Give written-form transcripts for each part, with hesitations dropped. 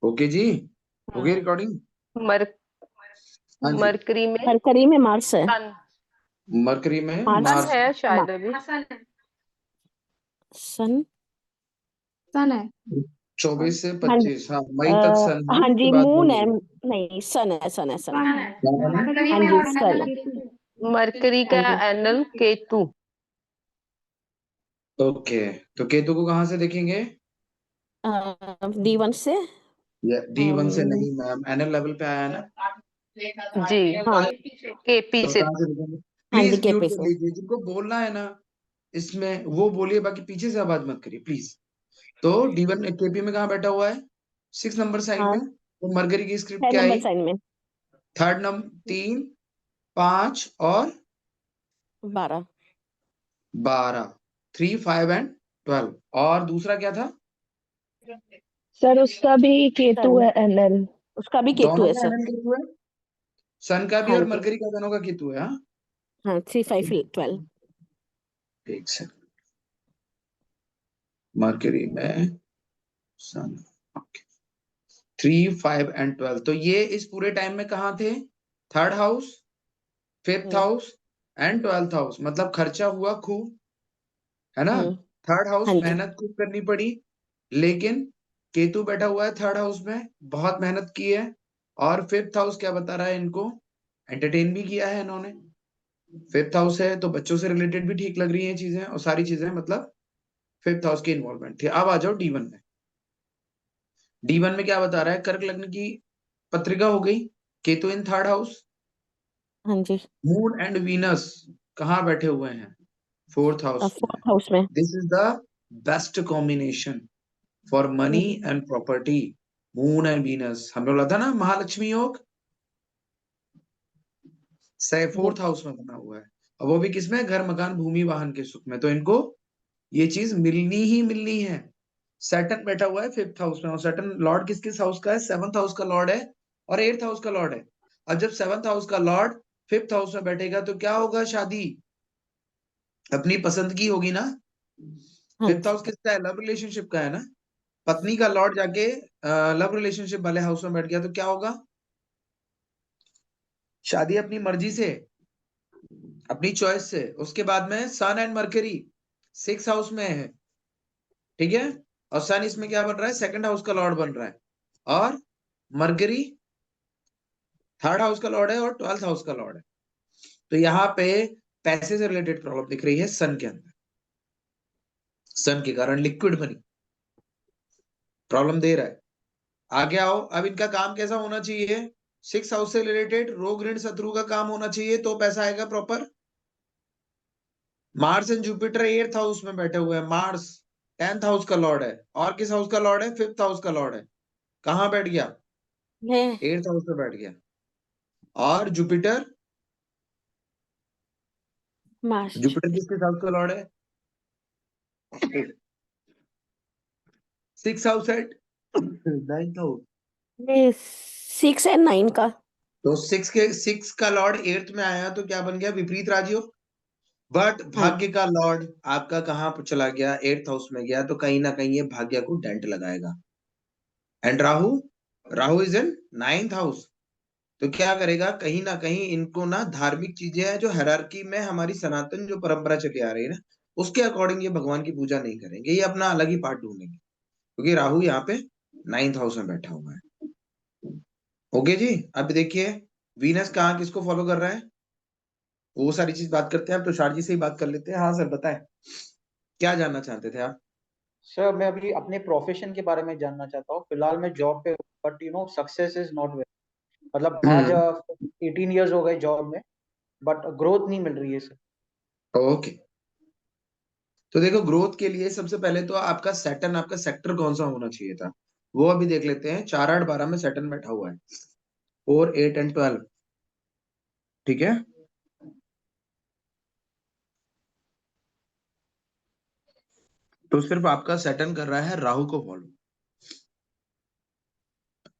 Okay जी, हो गई हम्म, recording. मर हाँ जी। मरकरी में मरकरी में मार्स है। सन मरकरी में मार्स सन मार्स। है शायद अभी। सन सन है। 24 से हाँ 25, हाँ मई तक सन है, हाँ उसके जी, बाद मून मई है। है। नहीं, सन है, सन है, सन है। सन है। क्या नाम है? मरकरी हाँ में जी, सन है सन। केतु। मरकरी हाँ का जी। एनल केतु। ओके, तो केतु को कहाँ से देखेंगे? D1 से। D1 से अम, नहीं मैम, एनएल लेवल पे आया है ना, जी, हाँ केपी तो से। कहाँ से देखेंगे? हाँ जी, प्लीज म्यूट केपी कर से। लीजिए, जिनको बोलना है ना इसमें वो बोलिए, बाकी पीछे से आवाज मत करिए प्लीज। तो D1 केपी में कहाँ बैठा हुआ है? 6 नंबर साइन हाँ, में। तो मरकरी की स्क्रिप्ट 6 क्या नंबर आई? साइन में। थर्ड नंबर 3, 5 और 12। 12, 3, 5 एंड 12। और दूसरा क्या था? सर उसका भी केतु सन, है एनएल। उसका भी केतु दोनों है का सर। एनएल केतु है, सन का भी हाँ और जी। मरकरी का, दोनों का केतु है। हाँ, हाँ, 3, 5, 12। एक सेकंड, मरकरी में सन, 3, 5 एंड 12। तो ये इस पूरे टाइम में कहाँ थे? Third house, fifth hmm house and 12th house. मतलब खर्चा हुआ खूब, है ना। हम्म। थर्ड हाउस हाँ जी। मेहनत खूब करनी पड़ी, लेकिन केतु बैठा हुआ है थर्ड हाउस में, बहुत मेहनत की है। और फिफ्थ हाउस क्या बता रहा है इनको? एंटरटेन भी किया है इन्होंने। फिफ्थ हाउस है तो बच्चों से रिलेटेड भी ठीक लग रही हैं चीजें, और सारी चीजें मतलब फिफ्थ हाउस की इन्वॉल्वमेंट थी। अब आ जाओ D1 में। D1 में क्या बता रहा है? कर्क लग्न की पत्रिका हो गई, केतु इन थर्ड हाउस, हाँ जी। मून एंड वीनस कहाँ बैठे हुए हैं? फोर्थ हाउस में। 4th हाउस में। This is the best combination for money hmm and property. Moon and Venus, हम लोग था ना महालक्ष्मी योग, से हम्म। फोर्थ हाउस में बना हुआ है। और वो भी किसमें? घर मकान भूमि वाहन के सुख में। तो इनको ये चीज मिलनी ही मिलनी है। सैटर्न बैठा हुआ है फिफ्थ हाउस में, और सैटर्न लॉर्ड किस किस हाउस का है? 7th हाउस का लॉर्ड है और 8th हाउस का लॉर्ड है। अब जब 7th हाउस का लॉर्ड फिफ्थ हाउस में बैठेगा तो क्या होगा? शादी अपनी पसंद की होगी ना। हाँ फिफ्थ जी। हाउस किसका है? लव रिलेशनशिप का है ना। पत्नी का लॉर्ड जाके लव रिलेशनशिप वाले हाउस में बैठ गया तो क्या होगा? शादी अपनी मर्जी से, अपनी चॉइस से। उसके बाद में सन एंड मरकरी 6th हाउस में है, ठीक है। और सन इसमें क्या बन रहा है? सेकंड हाउस का लॉर्ड बन रहा है। और मरकरी थर्ड हाउस का लॉर्ड है और 12th हाउस का लॉर्ड है। तो यहाँ पे पैसे से रिलेटेड प्रॉब्लम दिख रही है सन के अंदर। सन के कारण लिक्विड मनी प्रॉब्लम दे रहा है। आगे आओ, अब इनका काम कैसा होना चाहिए? 6th हाउस से रिलेटेड रोग ऋण शत्रु का काम होना चाहिए तो पैसा आएगा proper. Mars and Jupiter 8th house में बैठे हुए हैं। मार्स 10th हाउस का लॉर्ड है, और किस हाउस का लॉर्ड है? 5th हाउस का लॉर्ड है। कहाँ बैठ गया? है 8th हाउस में बैठ गया। और जुपिटर, मार्च। जुपिटर किसके हाउस का लॉर्ड है? 6th house at 9th house. ये 6 और 9 का। तो 6 का लॉर्ड 8th में आया तो क्या बन गया? विपरीत राजयोग। बट हाँ भाग्य का लॉर्ड आपका कहाँ पर चला गया? 8th हाउस में गया, तो कहीं ना कहीं ये भाग्य को डेंट लगाएगा। And Rahu, Rahu is in 9th house. तो क्या करेगा? कहीं ना कहीं इनको ना धार्मिक चीजें हैं जो हायरार्की में हमारी सनातन जो परंपरा चली आ रही है ना, उसके अकॉर्डिंग ये भगवान की पूजा नहीं करेंगे, ये अपना अलग ही पार्ट ढूंढेंगे, क्योंकि राहु यहाँ पे 9th हाउस में बैठा हुआ है। ओके जी। अब देखिए वीनस कहाँ किसको फॉलो कर रहा है, वो सारी चीज बात करते हैं। अब तुषार जी से ही बात कर लेते हैं। हाँ सर बताएं, क्या जानना चाहते थे आप? सर मैं अभी अपने प्रोफेशन के बारे में जानना चाहता हूँ। फिलहाल मैं जॉब पे, but success is not very, मतलब आज 18 इयर्स हो गए जॉब में, बट ग्रोथ नहीं मिल रही है सर। ओके, तो देखो ग्रोथ के लिए सबसे पहले तो आपका सैटर्न, आपका सेक्टर कौन सा होना चाहिए था वो अभी देख लेते हैं। 4, 8, 12 में सैटर्न बैठा हुआ है, 4, 8 एंड 12, ठीक है। तो सिर्फ आपका सैटर्न कर रहा है राहु को फॉलो।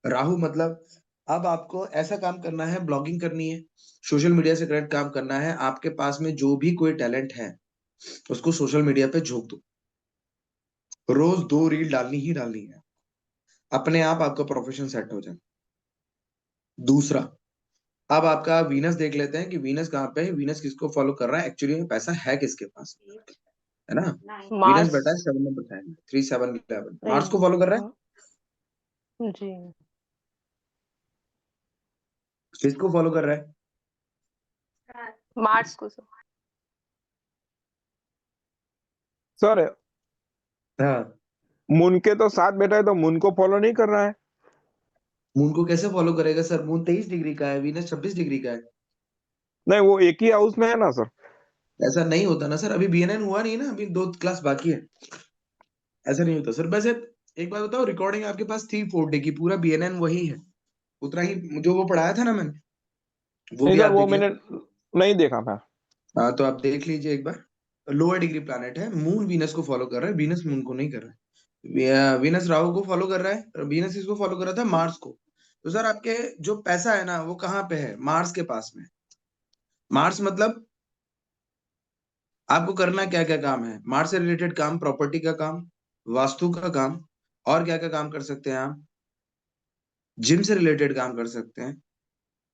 राहु मतलब अब आपको ऐसा काम करना है, ब्लॉगिंग करनी है, सोशल मीडिया से कनेक्ट काम करना है। आपके पास में जो भी कोई टैलेंट है उसको सोशल मीडिया पे झोंक दो, रोज 2 रील डालनी ही डालनी है। अपने आप आपका प्रोफेशन सेट हो जाए। दूसरा, अब आपका वीनस देख लेते हैं कि वीनस कहाँ पे है, वीनस किसको फॉलो कर रहा है, एक्चुअली में पैसा है किसके पास, है ना। Venus Mars. बैठा है 7 नंबर साइड में, 3 7 11, मार्स को सही फॉलो कर रहा है, हाँ जी। किसको फॉलो कर रहा है। मार्स को सर। सर हाँ, मून के तो साथ बैठा है तो मून को फॉलो नहीं कर रहा है। मून को कैसे फॉलो करेगा सर, मून 23 डिग्री का है, वीनस 26 डिग्री का है। नहीं, वो एक ही हाउस में है ना सर। ऐसा नहीं होता ना सर, अभी बीएनएन हुआ नहीं ना, अभी 2 क्लास बाकी है, ऐसा नहीं होता सर। वैसे एक बात बताओ, रिकॉर्डिंग आपके पास थी 4 डे की, पूरा बीएनएन वही है, उतना ही जो वो पढ़ाया था ना मैंने, वो नहीं भी सर, आप वो देखिए। मैंने नहीं देखा था। हाँ, तो आप देख लीजिए एक बार। लोअर डिग्री प्लैनेट है, मून वीनस को फॉलो कर रहा है, वीनस मून को नहीं कर रहा है। वीनस राहु को फॉलो कर रहा है, वीनस इसको फॉलो कर रहा था, मार्स को। तो सर आपके जो पैसा है ना वो कहाँ पे है, मार्स के पास में। मार्स मतलब आपको करना क्या क्या काम है, मार्स से रिलेटेड काम, प्रॉपर्टी का काम, वास्तु का काम, और क्या क्या काम कर सकते हैं आप, जिम से रिलेटेड काम कर सकते हैं,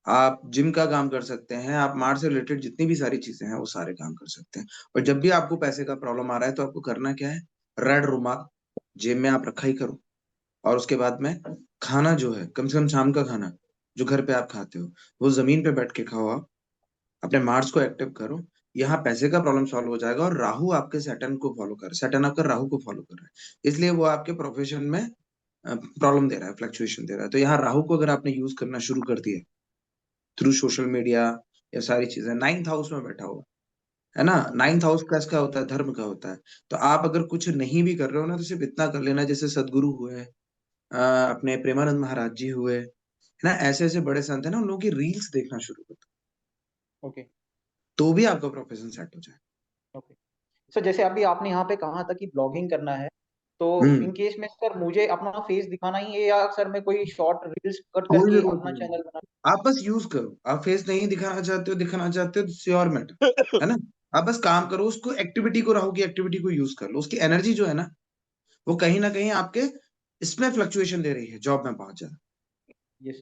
आप जिम का काम कर सकते हैं, आप मार्स से रिलेटेड जितनी भी सारी चीजें हैं वो सारे काम कर सकते हैं। और जब भी आपको पैसे का प्रॉब्लम आ रहा है तो आपको करना क्या है, रेड रुमाल जेब में आप रखा ही करो, और उसके बाद में खाना जो है, कम से कम शाम का खाना जो घर पे आप खाते हो वो जमीन पे बैठ के खाओ, आप अपने मार्स को एक्टिव करो, यहाँ पैसे का प्रॉब्लम सॉल्व हो जाएगा। और राहु आपके सैटर्न को फॉलो कर, सैटर्न आपका राहु को फॉलो कर रहा है, इसलिए वो आपके प्रोफेशन में प्रॉब्लम दे रहा है, फ्लक्चुएशन दे रहा है। तो यहाँ राहु को अगर आपने यूज करना शुरू कर दिया थ्रू सोशल मीडिया या सारी चीजें, 9th हाउस में बैठा हुआ है ना, 9th हाउस का होता है, धर्म का होता है। तो आप अगर कुछ नहीं भी कर रहे हो ना तो सिर्फ इतना कर लेना, जैसे सदगुरु हुए, अपने प्रेमानंद महाराज जी हुए, है ना, ऐसे ऐसे बड़े संत है ना, उन लोगों की रील्स देखना शुरू कर दो, ओके तो भी आपका प्रोफेशन सेट हो जाए। ओके सर, जैसे अभी आपने यहाँ पे कहा था कि ब्लॉगिंग करना है, तो हम्म, इन केस में सर मुझे अपना फेस दिखाना ही है, या सर मैं कोई शॉर्ट रील्स कट कोई करके जरूरत अपना नहीं है, चैनल बना। आप बस यूज करो। आप फेस नहीं दिखाना चाहते हो, दिखाना चाहते हो, श्योर मैटर, है ना। आप बस काम करो, उसको एक्टिविटी को, राहु की एक्टिविटी को यूज कर लो, उसकी एनर्जी जो है ना वो कहीं ना कहीं आपके इसमें फ्लक्चुएशन दे रही है, जॉब में बहुत ज्यादा। यस।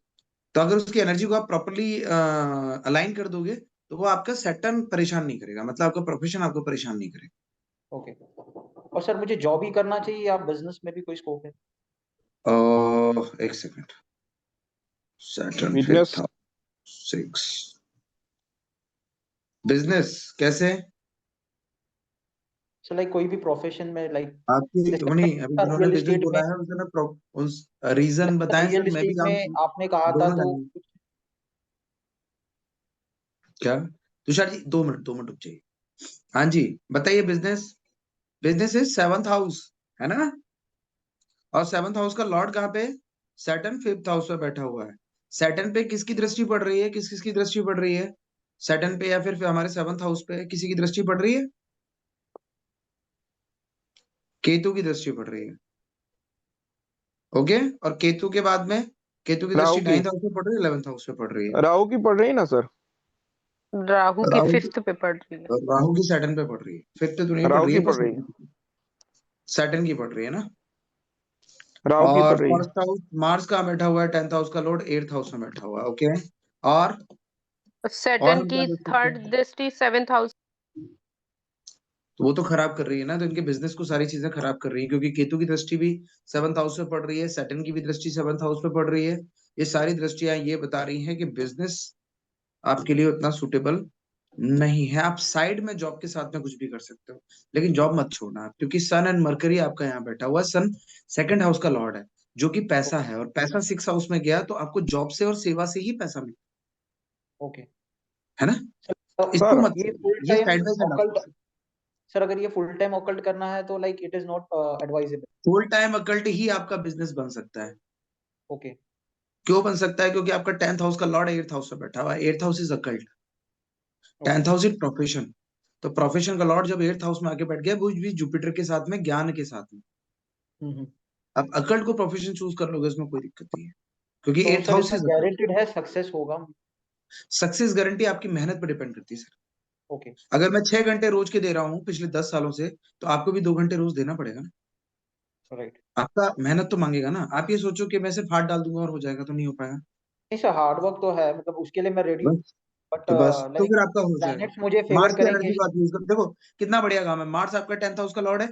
तो अगर उसकी एनर्जी को आप प्रॉपरली अलाइन कर दोगे तो वो आपका सेटन परेशान नहीं करेगा, मतलब आपका प्रोफेशन आपको परेशान नहीं करेगा। ओके, और सर मुझे जॉब ही करना चाहिए या बिजनेस में भी कोई स्कोप है? एक second, Saturn business. 5th house 6, business कैसे, सर लाइक कोई भी प्रोफेशन में, लाइक आपकी जैसे उन्हीं अभी जिन्होंने रियल बिजनेस एस्टेट में, बोला है उसने ना उस रीजन बताएं रियल सर, मैं भी एस्टेट काम में आपने कहा था दोनों तो जानेंगे। क्या, तुषार जी 2 मिनट 2 मिनट रुक जाइए। हाँ जी, बताइए। Business, business is 7th house, है ना। और 7th हाउस का लॉर्ड कहाँ पे, सैटर्न 5th हाउस में बैठा हुआ है। सैटर्न पे किसकी दृष्टि पड़ रही है, किस किसकी दृष्टि पड़ रही है, सैटर्न पे या फिर हमारे 7th हाउस पे किसी की दृष्टि पड़ रही है, केतु की दृष्टि पड़ रही है। ओके, और केतु के बाद में, केतु की राहु दृष्टि की 9th हाउस में पड़ रही है, 11th हाउस में पड़ रही है। राहु की पड़ रही है ना सर। राहु की राहु, 5th पे पड़ रही है। राहु की सैटर्न पे पड़ रही है, 5th तो नहीं पड़ राहु रही की है, पड़ पर रही है। सैटर्न की पड़ रही है ना। राहु की और पड़ रही है। 1st हाउस मार्स का बैठा हुआ है, 10th हाउस का लॉर्ड 8th हाउस में बैठा हुआ है। ओके, और सैटर्न हम क्या की देख सकते 3rd हैं, दृष्टि 7th हाउस। तो वो तो खराब कर रही है ना, तो इनके बिजनेस को सारी चीजें खराब कर रही है, क्योंकि केतु की दृष्टि भी 7th हाउस में पड़ रही है, सैटर्न की भी दृष्टि 7th हाउस में पड़ रही है। ये सारी दृष्टियां ये बता रही हैं कि बिजनेस आपके लिए उतना सुटेबल नहीं है। आप साइड में जॉब के साथ में कुछ भी कर सकते हो, लेकिन जॉब मत छोड़ना आप, क्योंकि सन एंड मरकरी आपका यहाँ बैठा हुआ है। सन 2nd हाउस का लॉर्ड है, जो कि पैसा है, और पैसा 6th हाउस में गया तो आपको जॉब से और सेवा से ही पैसा मिले, ओके है ना। तो इसको सर मत ये छोड़ो, फुल ये time side by side. Occult, sir अगर ये फुल टाइम ऑकल्ट करना है तो like it is not advisable. Full time occult ही आपका बिजनेस बन सकता है। ओके क्यों बन सकता है, क्योंकि आपका 10th हाउस का लॉर्ड 8th हाउस में बैठा हुआ है, 8th house is occult, okay 10th house is profession. तो प्रोफेशन का लॉर्ड जब 8th हाउस में आके बैठ गया, वो भी जुपिटर के साथ में, ज्ञान के साथ में, हम्म। आप अकल्ट को प्रोफेशन चूज कर लोगे, उसमें कोई दिक्कत नहीं है, क्योंकि तो 8th सर हाउस इसमें इज अकल्ट। गारंटेड है सक्सेस होगा? सक्सेस गारंटी आपकी मेहनत पर डिपेंड करती है सर। ओके अगर मैं 6 घंटे रोज के दे रहा हूँ पिछले 10 सालों से, तो आपको भी 2 घंटे रोज देना पड़ेगा ना। राइट। आपका मेहनत तो मांगेगा ना। आप ये सोचो कि मैं सिर्फ हाथ डाल दूंगा और हो जाएगा, तो नहीं हो पाएगा। नहीं सर, हार्ड वर्क तो है, मतलब उसके लिए मैं रेडी हूँ, बस बट तो बस तो लाइक फिर आपका हो जाएगा। प्लैनेट्स मुझे फेवर मार्स की करेंगे। एनर्जी को आप यूज कर देखो, कितना बढ़िया काम है। मार्स आपका 10th हाउस का लॉर्ड है,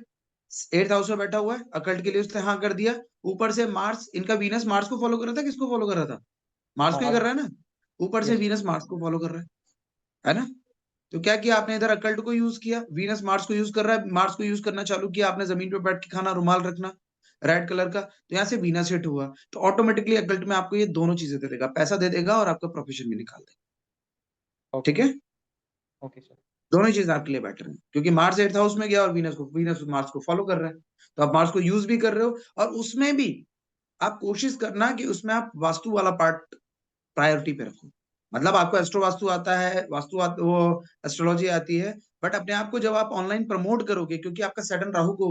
8th हाउस में बैठा हुआ है, अकल्ट के लिए उसने हाँ कर दिया। ऊपर से मार्स, इनका वीनस मार्स को फॉलो कर रहा था, किसको फॉलो कर रहा था? मार्स को ही कर मार्स। रहा है ना। ऊपर से यस। वीनस मार्स को फॉलो कर रहा है ना। तो क्या किया आपने, इधर अकल्ट को यूज किया, वीनस मार्स को यूज कर रहा है, मार्स को यूज करना चालू किया आपने, जमीन पे बैठ के खाना, रुमाल रखना रेड कलर का, तो यहाँ से वीनस हिट हुआ, तो ऑटोमेटिकली अकल्ट में आपको ये दोनों चीजें दे देगा, पैसा दे देगा और आपका प्रोफेशन भी निकाल देगा। ओके। ठीक है, ओके सर। दोनों ही चीज आपके लिए बेटर है, क्योंकि मार्स 8th हाउस में गया और वीनस मार्स को फॉलो कर रहा है, तो आप मार्स को यूज भी कर रहे हो। और उसमें भी आप कोशिश करना कि उसमें आप वास्तु वाला पार्ट प्रायोरिटी पे रखो। मतलब आपको एस्ट्रो वास्तु आता है, वो एस्ट्रोलॉजी आती है, बट अपने आप को जब आप ऑनलाइन प्रमोट करोगे, क्योंकि आपका सैटर्न राहु को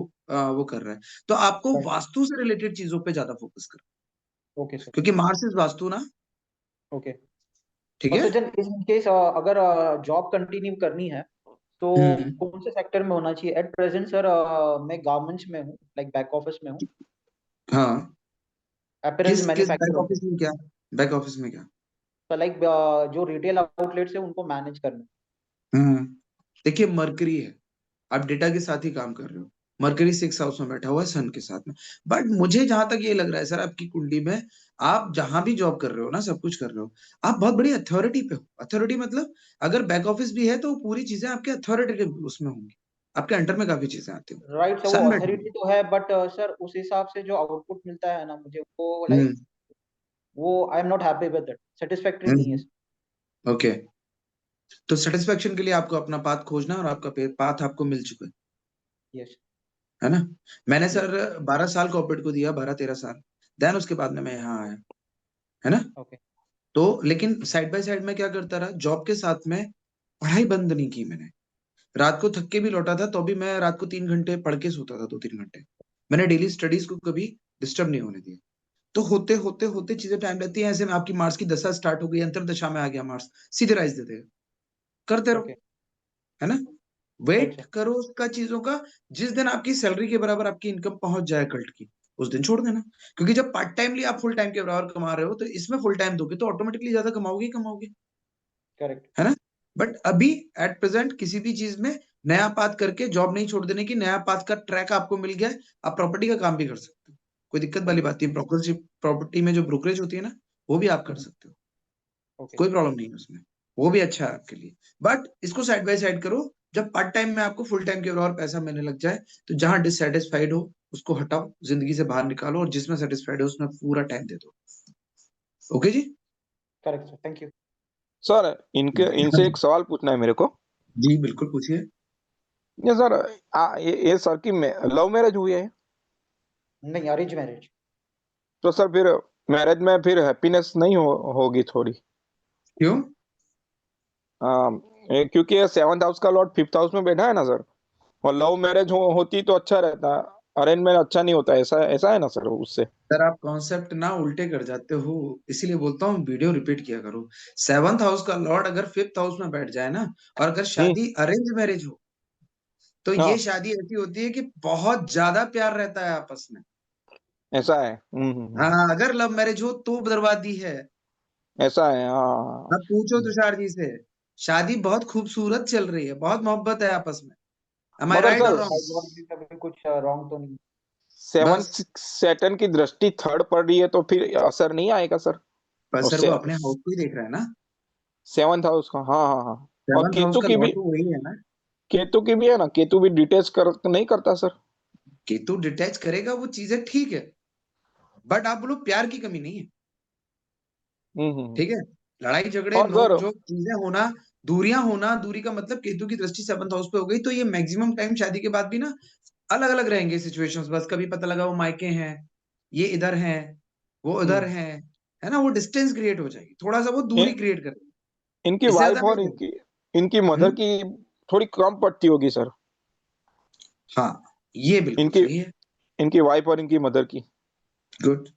वो कर रहा है, तो आपको राइट। वास्तु से रिलेटेड चीजों पे ज्यादा फोकस करो, ओके सर। क्योंकि मार्स इज वास्तु ना। ओके। ठीक और है। सर इन केस अगर जॉब कंटिन्यू करनी है तो हम्म। कौन से सेक्टर में होना चाहिए? एट प्रेजेंट सर मैं गारमेंट्स में हूँ, लाइक बैक ऑफिस में हूँ, हाँ, अपैरल्स किस किस मैन्युफैक्चर बैक होते हैं, ऑफिस में क्या? बैक ऑफिस में क्या? तो लाइक जो रिटेल आउटलेट्स है उनको मैनेज करना। हम्म। देखिए, मरकरी है, आप डेटा के साथ ही काम कर रहे हो। मरकरी 6th हाउस में बैठा हुआ है सन के साथ में। बट मुझे जहां तक ये लग रहा है सर, आपकी कुंडली में आप जहां भी जॉब कर रहे हो ना, सब कुछ कर रहे हो, आप बहुत बड़ी अथॉरिटी पे हो। अथॉरिटी मतलब अगर बैक ऑफिस भी है तो पूरी चीजें आपके अथॉरिटेटिव उसमें होंगी, आपके अंडर में काफी चीजें आती होंगी। राइट सर, वो सन बैठा अथॉरिटी तो है, बट सर उस हिसाब से जो आउटपुट मिलता है ना मुझे, वो हुआ। लाइक वो I am not happy with it, satisfactory नहीं है। ओके, तो सेटिस्फेक्शन के लिए आपको अपना पाथ खोजना है, और आपका पाथ आपको मिल चुका यस। है ना। मैंने यस। सर 12 साल कॉर्पोरेट को दिया, 12-13 साल, देन उसके बाद में मैं यहाँ आया, है ना। ओके। तो लेकिन साइड बाय साइड में क्या करता रहा, जॉब के साथ में पढ़ाई बंद नहीं की मैंने। रात को थक के भी लौटा था तो भी मैं रात को 3 घंटे पढ़ के सोता था, 2-3 घंटे। मैंने डेली स्टडीज को कभी डिस्टर्ब नहीं होने दिया। तो होते होते होते चीजें टाइम लेती हैं। ऐसे में आपकी मार्स की दशा स्टार्ट हो गई, अंतरदशा में आ गया मार्स, सीधे राइज दे देगा। करते रहो, ओके। है ना। Right wait sir. करो उसका चीजों का। जिस दिन आपकी सैलरी के बराबर आपकी इनकम पहुंच जाए कल्ट की, उस दिन छोड़ देना। क्योंकि जब पार्ट टाइमली आप फुल टाइम के बराबर कमा रहे हो, तो इसमें फुल टाइम दोगे तो ऑटोमेटिकली ज्यादा कमाओगे ही कमाओगे, करेक्ट। है ना। बट अभी एट प्रेजेंट किसी भी चीज में नया पाथ करके जॉब नहीं छोड़ देने की, नया पाथ का ट्रैक आपको मिल गया है, आप प्रॉपर्टी का काम भी कर सकते हो। कोई दिक्कत वाली ओके। बात नहीं। प्रॉपर्टी में जो ब्रोकरेज होती है ना, वो भी आप कर सकते हो, ओके। कोई प्रॉब्लम नहीं है उसमें। वो भी अच्छा है आपके लिए। बट इसको साइड बाय साइड करो। जब पार्ट टाइम में आपको फुल टाइम के बराबर पैसा मिलने लग जाए, तो जहां डिससेटिस्फाइड हो उसको हटाओ, जिंदगी से बाहर निकालो, और जिसमें सेटिस्फाइड हो उसमें पूरा टाइम दे दो। ओके जी। Correct sir, thank you. Sir इनसे एक सवाल पूछना है मेरे को। जी बिल्कुल पूछिए। ये सर, ये सर की लव मैरिज हुई है, नहीं, अरेंज मैरिज। तो सर फिर मैरिज में फिर हैप्पीनेस नहीं होगी थोड़ी? क्यों? क्योंकि ये 7th हाउस का लॉर्ड 5th हाउस में बैठा है ना सर, और लव मैरिज होती तो अच्छा रहता, अरेंज मैरिज अच्छा नहीं होता, ऐसा ऐसा है ना सर उससे? सर आप कॉन्सेप्ट ना उल्टे कर जाते हो, इसीलिए बोलता हूँ वीडियो रिपीट किया करो। 7th हाउस का लॉर्ड अगर 5th हाउस में बैठ जाए ना, और अगर हम्म। शादी अरेंज मैरिज हो, तो ये हाँ, शादी ऐसी होती है कि बहुत ज्यादा प्यार रहता है आपस में। ऐसा है। हाँ, अगर लव मैरिज हो तो बर्बादी है। ऐसा है, हाँ। अब पूछो तुषार जी से, शादी बहुत खूबसूरत चल रही है, बहुत मोहब्बत है आपस में। Am I मगर right or सर wrong? अभी कुछ रॉन्ग तो नहीं? सेवन बस, सैटर्न की दृष्टि थर्ड पड़ रही है, तो फिर असर नहीं आएगा सर पर सर वो उससे? अपने हाउस को ही देख रहा है ना। 7th हाउस का, हाँ हाँ हाँ। और 7th हाउस का लॉर्ड तो वही है ना। केतु की भी है ना, केतु भी डिटेच नहीं करता सर? केतु डिटैच करेगा वो चीजें, ठीक है, बट आप बोलो प्यार की कमी नहीं है। हम्म। ठीक है, लड़ाई झगड़े और नोक सर, झोंक चीजें होना, दूरियां होना, दूरी का मतलब केतु की दृष्टि 7th हाउस पे हो गई, तो ये मैक्सिमम टाइम शादी के बाद भी ना अलग अलग रहेंगे सिचुएशंस। बस कभी पता लगा वो मायके हैं, ये इधर हैं, वो उधर हम्म, हैं, है ना। वो डिस्टेंस क्रिएट हो जाएगी, थोड़ा सा वो दूरी इन, क्रिएट करेगी, इनकी इससे ज्यादा वाइफ नहीं और करेगी। इनकी मदर हम्म। की थोड़ी कम पड़ती होगी सर? हाँ, ये बिल्कुल इनकी सही है। इनकी वाइफ और इनकी मदर की। Good,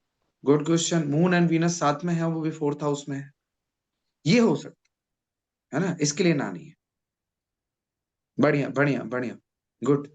good question. Moon and Venus साथ में है, वो भी 4th हाउस में है, ये हो सकता है ना, इसके लिए ना नहीं है। बढ़िया बढ़िया बढ़िया, गुड।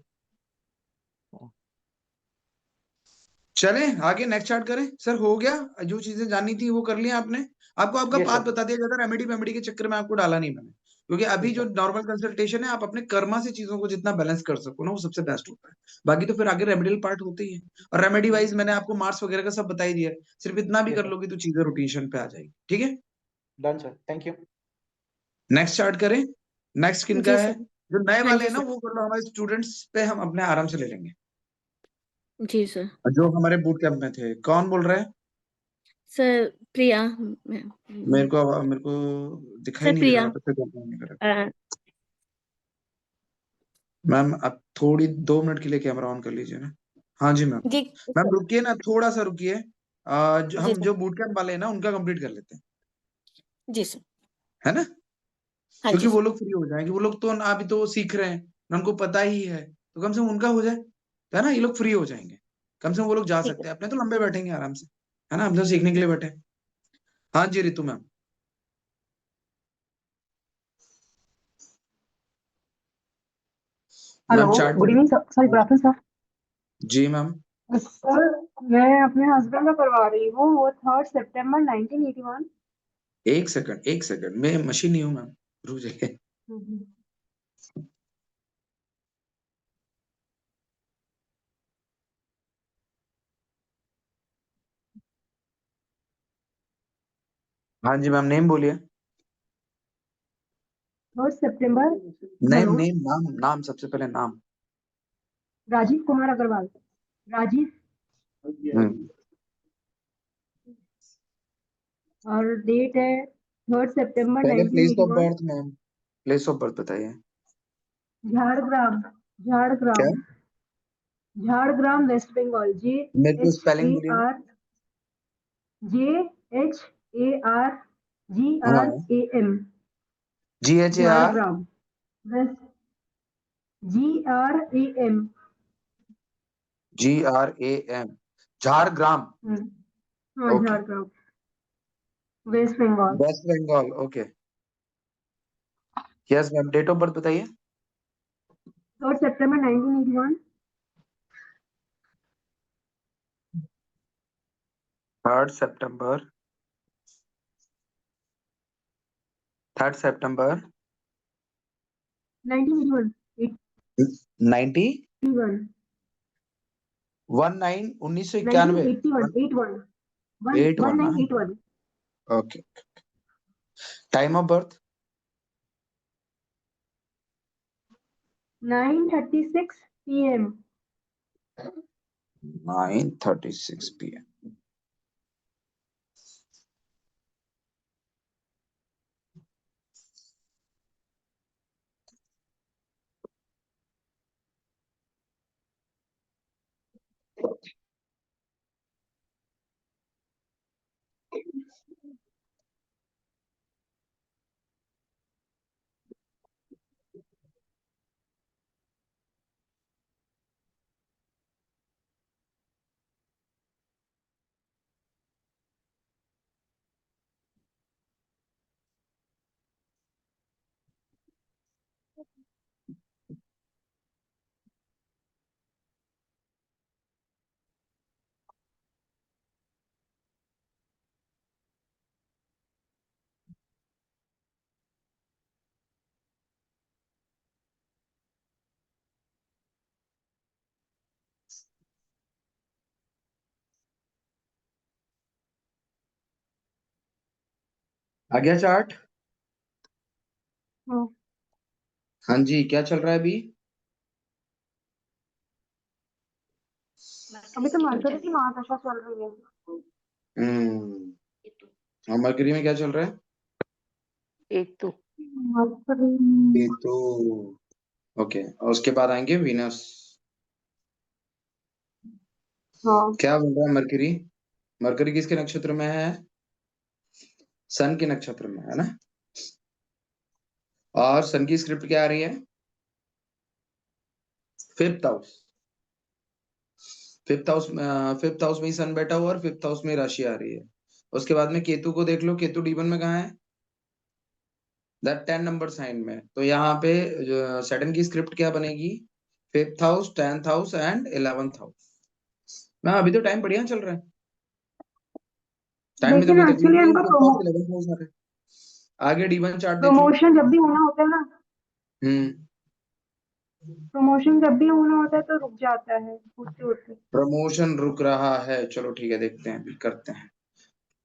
चले आगे नेक्स्ट चार्ट करें। सर हो गया, जो चीजें जाननी थी वो कर लिया आपने। आपको आपका Yes, पाथ sir. बता दिया जाता, रेमेडी वेमेडी के चक्कर में आपको डाला नहीं मैंने, क्योंकि अभी Yes, जो sir. नॉर्मल कंसल्टेशन है आप अपने कर्मा से चीजों को जितना बैलेंस कर सको ना वो सबसे बेस्ट होता है। बाकी तो फिर आगे रेमेडियल पार्ट होते ही है, और रेमेडी वाइज मैंने आपको मार्क्स वगैरह का सब बता ही दिया है। सिर्फ इतना भी Yes, कर sir. लोगे तो चीजें रोटेशन पे आ जाएगी। ठीक है, Done, sir. Thank you. Next chart करें। नेक्स्ट किन का जी है? सर। जो नए हाँ वाले जी हैं ना सर। वो कर लो, हमारे स्टूडेंट्स पे हम अपने आराम से ले लेंगे। जी सर। जो हमारे बूट कैंप में थे, कौन बोल रहा है? सर प्रिया मेरे को दिखाई सर नहीं दे प्रिया रहा, वापस से confirm नहीं करा। मैम आप थोड़ी 2 मिनट के लिए कैमरा ऑन कर लीजिए ना। हाँ जी मैम। जी मैम सर। रुकिए ना, थोड़ा सा रुकिए। जी हम सर। जो बूट कैंप वाले हैं ना उनका कंप्लीट कर लेते हैं, जी सर। है ना? हाँ क्योंकि जी वो सर। लोग फ्री हो जाएंगे, वो लोग तो अभी तो सीख रहे हैं ना, उनको पता ही है, तो कम से कम उनका हो जाए, तो है ना, ये लोग फ्री हो जाएंगे, कम से कम वो लोग जा ठीक है। सकते हैं। अपने तो लंबे बैठेंगे आराम से, है ना, हम तो सीखने के लिए बैठे हैं। हाँ जी Ritu ma'am. Hello, ma'am chart good evening sir, sorry good afternoon जी मैम। सर। सर मैं अपने हस्बैंड का करवा रही हूँ, वो 3 सितंबर 1981। एक सेकंड, एक सेकंड, मैं मशीन नहीं हूँ मैम, रुक जाइए। हाँ जी मैम, नेम बोलिए। 3 सितंबर। नेम हेलो, नेम नाम नाम, सबसे पहले नाम। राजीव कुमार अग्रवाल। राजीव। हम्म। और डेट है 3 सितंबर पहले place of 1981। Birth ma'am, place of birth बताइए। झाड़ग्राम। क्या? झाड़ग्राम। झाड़ग्राम वेस्ट बंगाल। जे मेरे को एच स्पेलिंग ए बोलिए ना। R J H A R G R हाँ, A M. GHAR। Jhargram West. GRAM। GRAM, Jhargram. हाँ, okay, Jhargram West Bengal. West Bengal. Okay, yes ma'am. Date of birth बताइए। 3 सितंबर 1981। 3 सितंबर 3 सितंबर 1981। 90 81। 1991। 1981। 81। 81 ना? 1981। Okay. Time of birth 9:36 PM। 9:36 PM। आ गया चार्ट? हाँ, हाँ जी, क्या चल रहा है अभी? अभी तो मार्केट की महादशा चल रही है। और मरकरी में क्या चल रहा है? एक तो ये तो ओके, और उसके बाद आएंगे वीनस। हाँ, क्या बोल रहा है मरकरी? मरकरी किसके नक्षत्र में है? सन के नक्षत्र में, है ना? और सन की स्क्रिप्ट क्या आ रही है? 5th house. 5th हाउस में ही सन बैठा हुआ और 5th हाउस में राशि आ रही है। उसके बाद में केतु को देख लो, केतु D1 में कहाँ है? दैट 10 नंबर साइन में। तो यहाँ पे सैटर्न की स्क्रिप्ट क्या बनेगी? 5th house, 10th house and 11th house. Ma'am अभी तो टाइम बढ़िया चल रहा है, टाइम में तो लेकिन कोई तकलीफ एक्चुअली नहीं है, उनका फिफ्थ हाउस 11th हाउस आ रहा है। आगे D1 चार्ट देख लो। प्रमोशन जब भी होना होता है ना, हम्म प्रमोशन जब भी होना होता है तो रुक जाता है उठते उठते। प्रमोशन रुक रहा है, चलो ठीक है, देखते हैं, अभी करते हैं।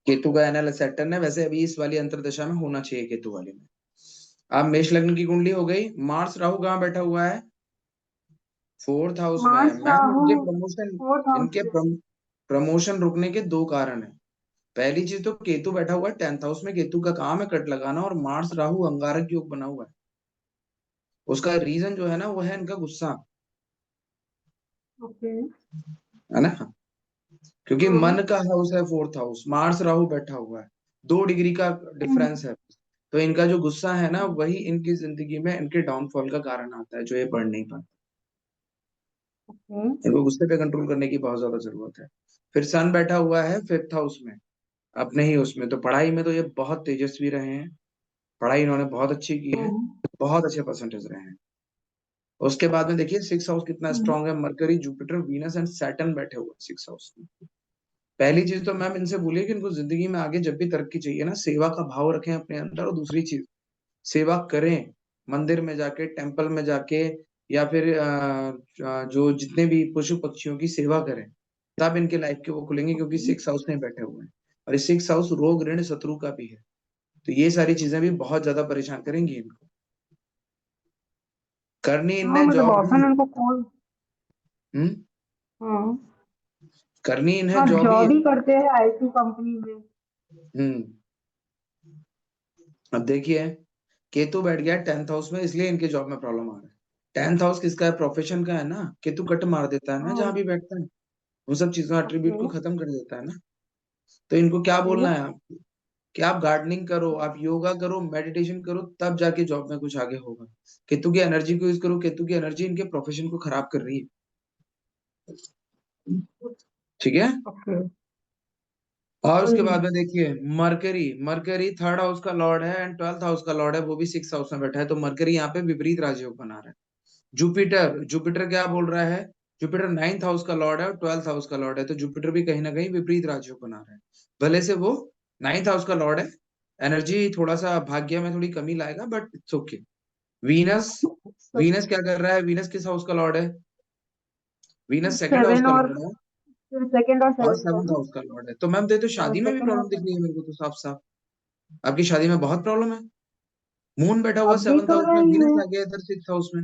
केतु का एनएल सैटर्न है, वैसे अभी इस वाली अंतरदशा में होना चाहिए केतु वाली में। अब मेष लग्न की कुंडली हो गई, मार्स राहु कहाँ बैठा हुआ है? 4th हाउस में। मार्स मैम राहु इनके प्रमोशन, 4th हाउस इनके में। प्रमोशन रुकने के दो कारण है। पहली चीज तो केतु बैठा हुआ है 10th हाउस में, केतु का काम है कट लगाना, और मार्स राहु अंगारक योग बना हुआ है। उसका रीजन जो है ना वो है इनका गुस्सा, ओके। है ना, क्योंकि हाँ। मन का हाउस है 4th हाउस, मार्स राहु बैठा हुआ है, 2 डिग्री का डिफरेंस है। तो इनका जो गुस्सा है ना वही इनकी जिंदगी में इनके डाउनफॉल का कारण आता है, जो ये पढ़ नहीं पाते। ओके। इनको गुस्से पे कंट्रोल करने की बहुत ज्यादा जरूरत है। फिर सन बैठा हुआ है 5th हाउस में, अपने ही उसमें, तो पढ़ाई में तो ये बहुत तेजस्वी रहे हैं, पढ़ाई इन्होंने बहुत अच्छी की है, बहुत अच्छे परसेंटेज रहे हैं। उसके बाद में देखिए 6th हाउस कितना स्ट्रांग है, mercury Jupiter Venus and Saturn बैठे हुए 6th हाउस में। पहली चीज तो मैम इनसे बोलिए कि इनको जिंदगी में आगे जब भी तरक्की चाहिए ना, सेवा का भाव रखें अपने अंदर, और दूसरी चीज सेवा करें, मंदिर में जाके, टेम्पल में जाके, या फिर जो जितने भी पशु पक्षियों की सेवा करें, तब इनके लाइफ के वो खुलेंगे, क्योंकि 6th हाउस में बैठे हुए हैं, और ये 6th हाउस रोग ऋण शत्रु का भी है। तो ये सारी चीजें भी बहुत ज्यादा परेशान करेंगी इनको। करनी हाँ इनने मतलब जॉब भी ऑप्शन है। उनको कॉल। हम्म हाँ। करनी इन्हें हाँ जॉब ही है। जॉब ही करते हैं आईटी कंपनी में। हम्म अब देखिए, केतु बैठ गया 10th हाउस में, इसलिए इनके जॉब में प्रॉब्लम आ रहा है। 10th हाउस किसका है? प्रोफेशन का है ना, केतु कट मार देता है ना हाँ। जहां भी बैठता है, उन सब चीजों ओके। एट्रीब्यूट को खत्म कर देता है ना। तो इनको क्या ओके। बोलना है आपको, कि आप गार्डनिंग करो, आप योगा करो, मेडिटेशन करो, तब जाके जॉब में कुछ आगे होगा। केतु की एनर्जी को यूज करो, केतु की एनर्जी इनके प्रोफेशन को खराब कर रही है, ठीक है। ओके। और हाँ उसके जी। बाद में देखिए मरकरी, मरकरी 3rd हाउस का लॉर्ड है एंड 12th हाउस का लॉर्ड है, वो भी 6th हाउस में बैठा है, तो मरकरी यहाँ पे विपरीत राजयोग बना रहा है। जुपिटर, जुपिटर क्या बोल रहा है? जुपिटर 9th हाउस का लॉर्ड है और 12th हाउस का लॉर्ड है, तो जुपिटर भी कहीं ना कहीं विपरीत राजयोग बना रहा है। भले से वो 9th हाउस का लॉर्ड है, एनर्जी थोड़ा सा भाग्य में थोड़ी कमी लाएगा, but it's okay. Venus, Venus क्या कर रहा है? वीनस किस हाउस का लॉर्ड है? वीनस 2nd हाउस 7 का और लॉर्ड है, 2nd और और 7th का 7th ना। हाउस का लॉर्ड है। तो मैम दे तो शादी में भी 2nd और प्रॉब्लम दिख रही है मेरे को तो साफ साफ, आपकी शादी में बहुत प्रॉब्लम है। मून बैठा हुआ अभी 7th तो हाउस में, नहीं वीनस है। आ गया इधर 6th हाउस में।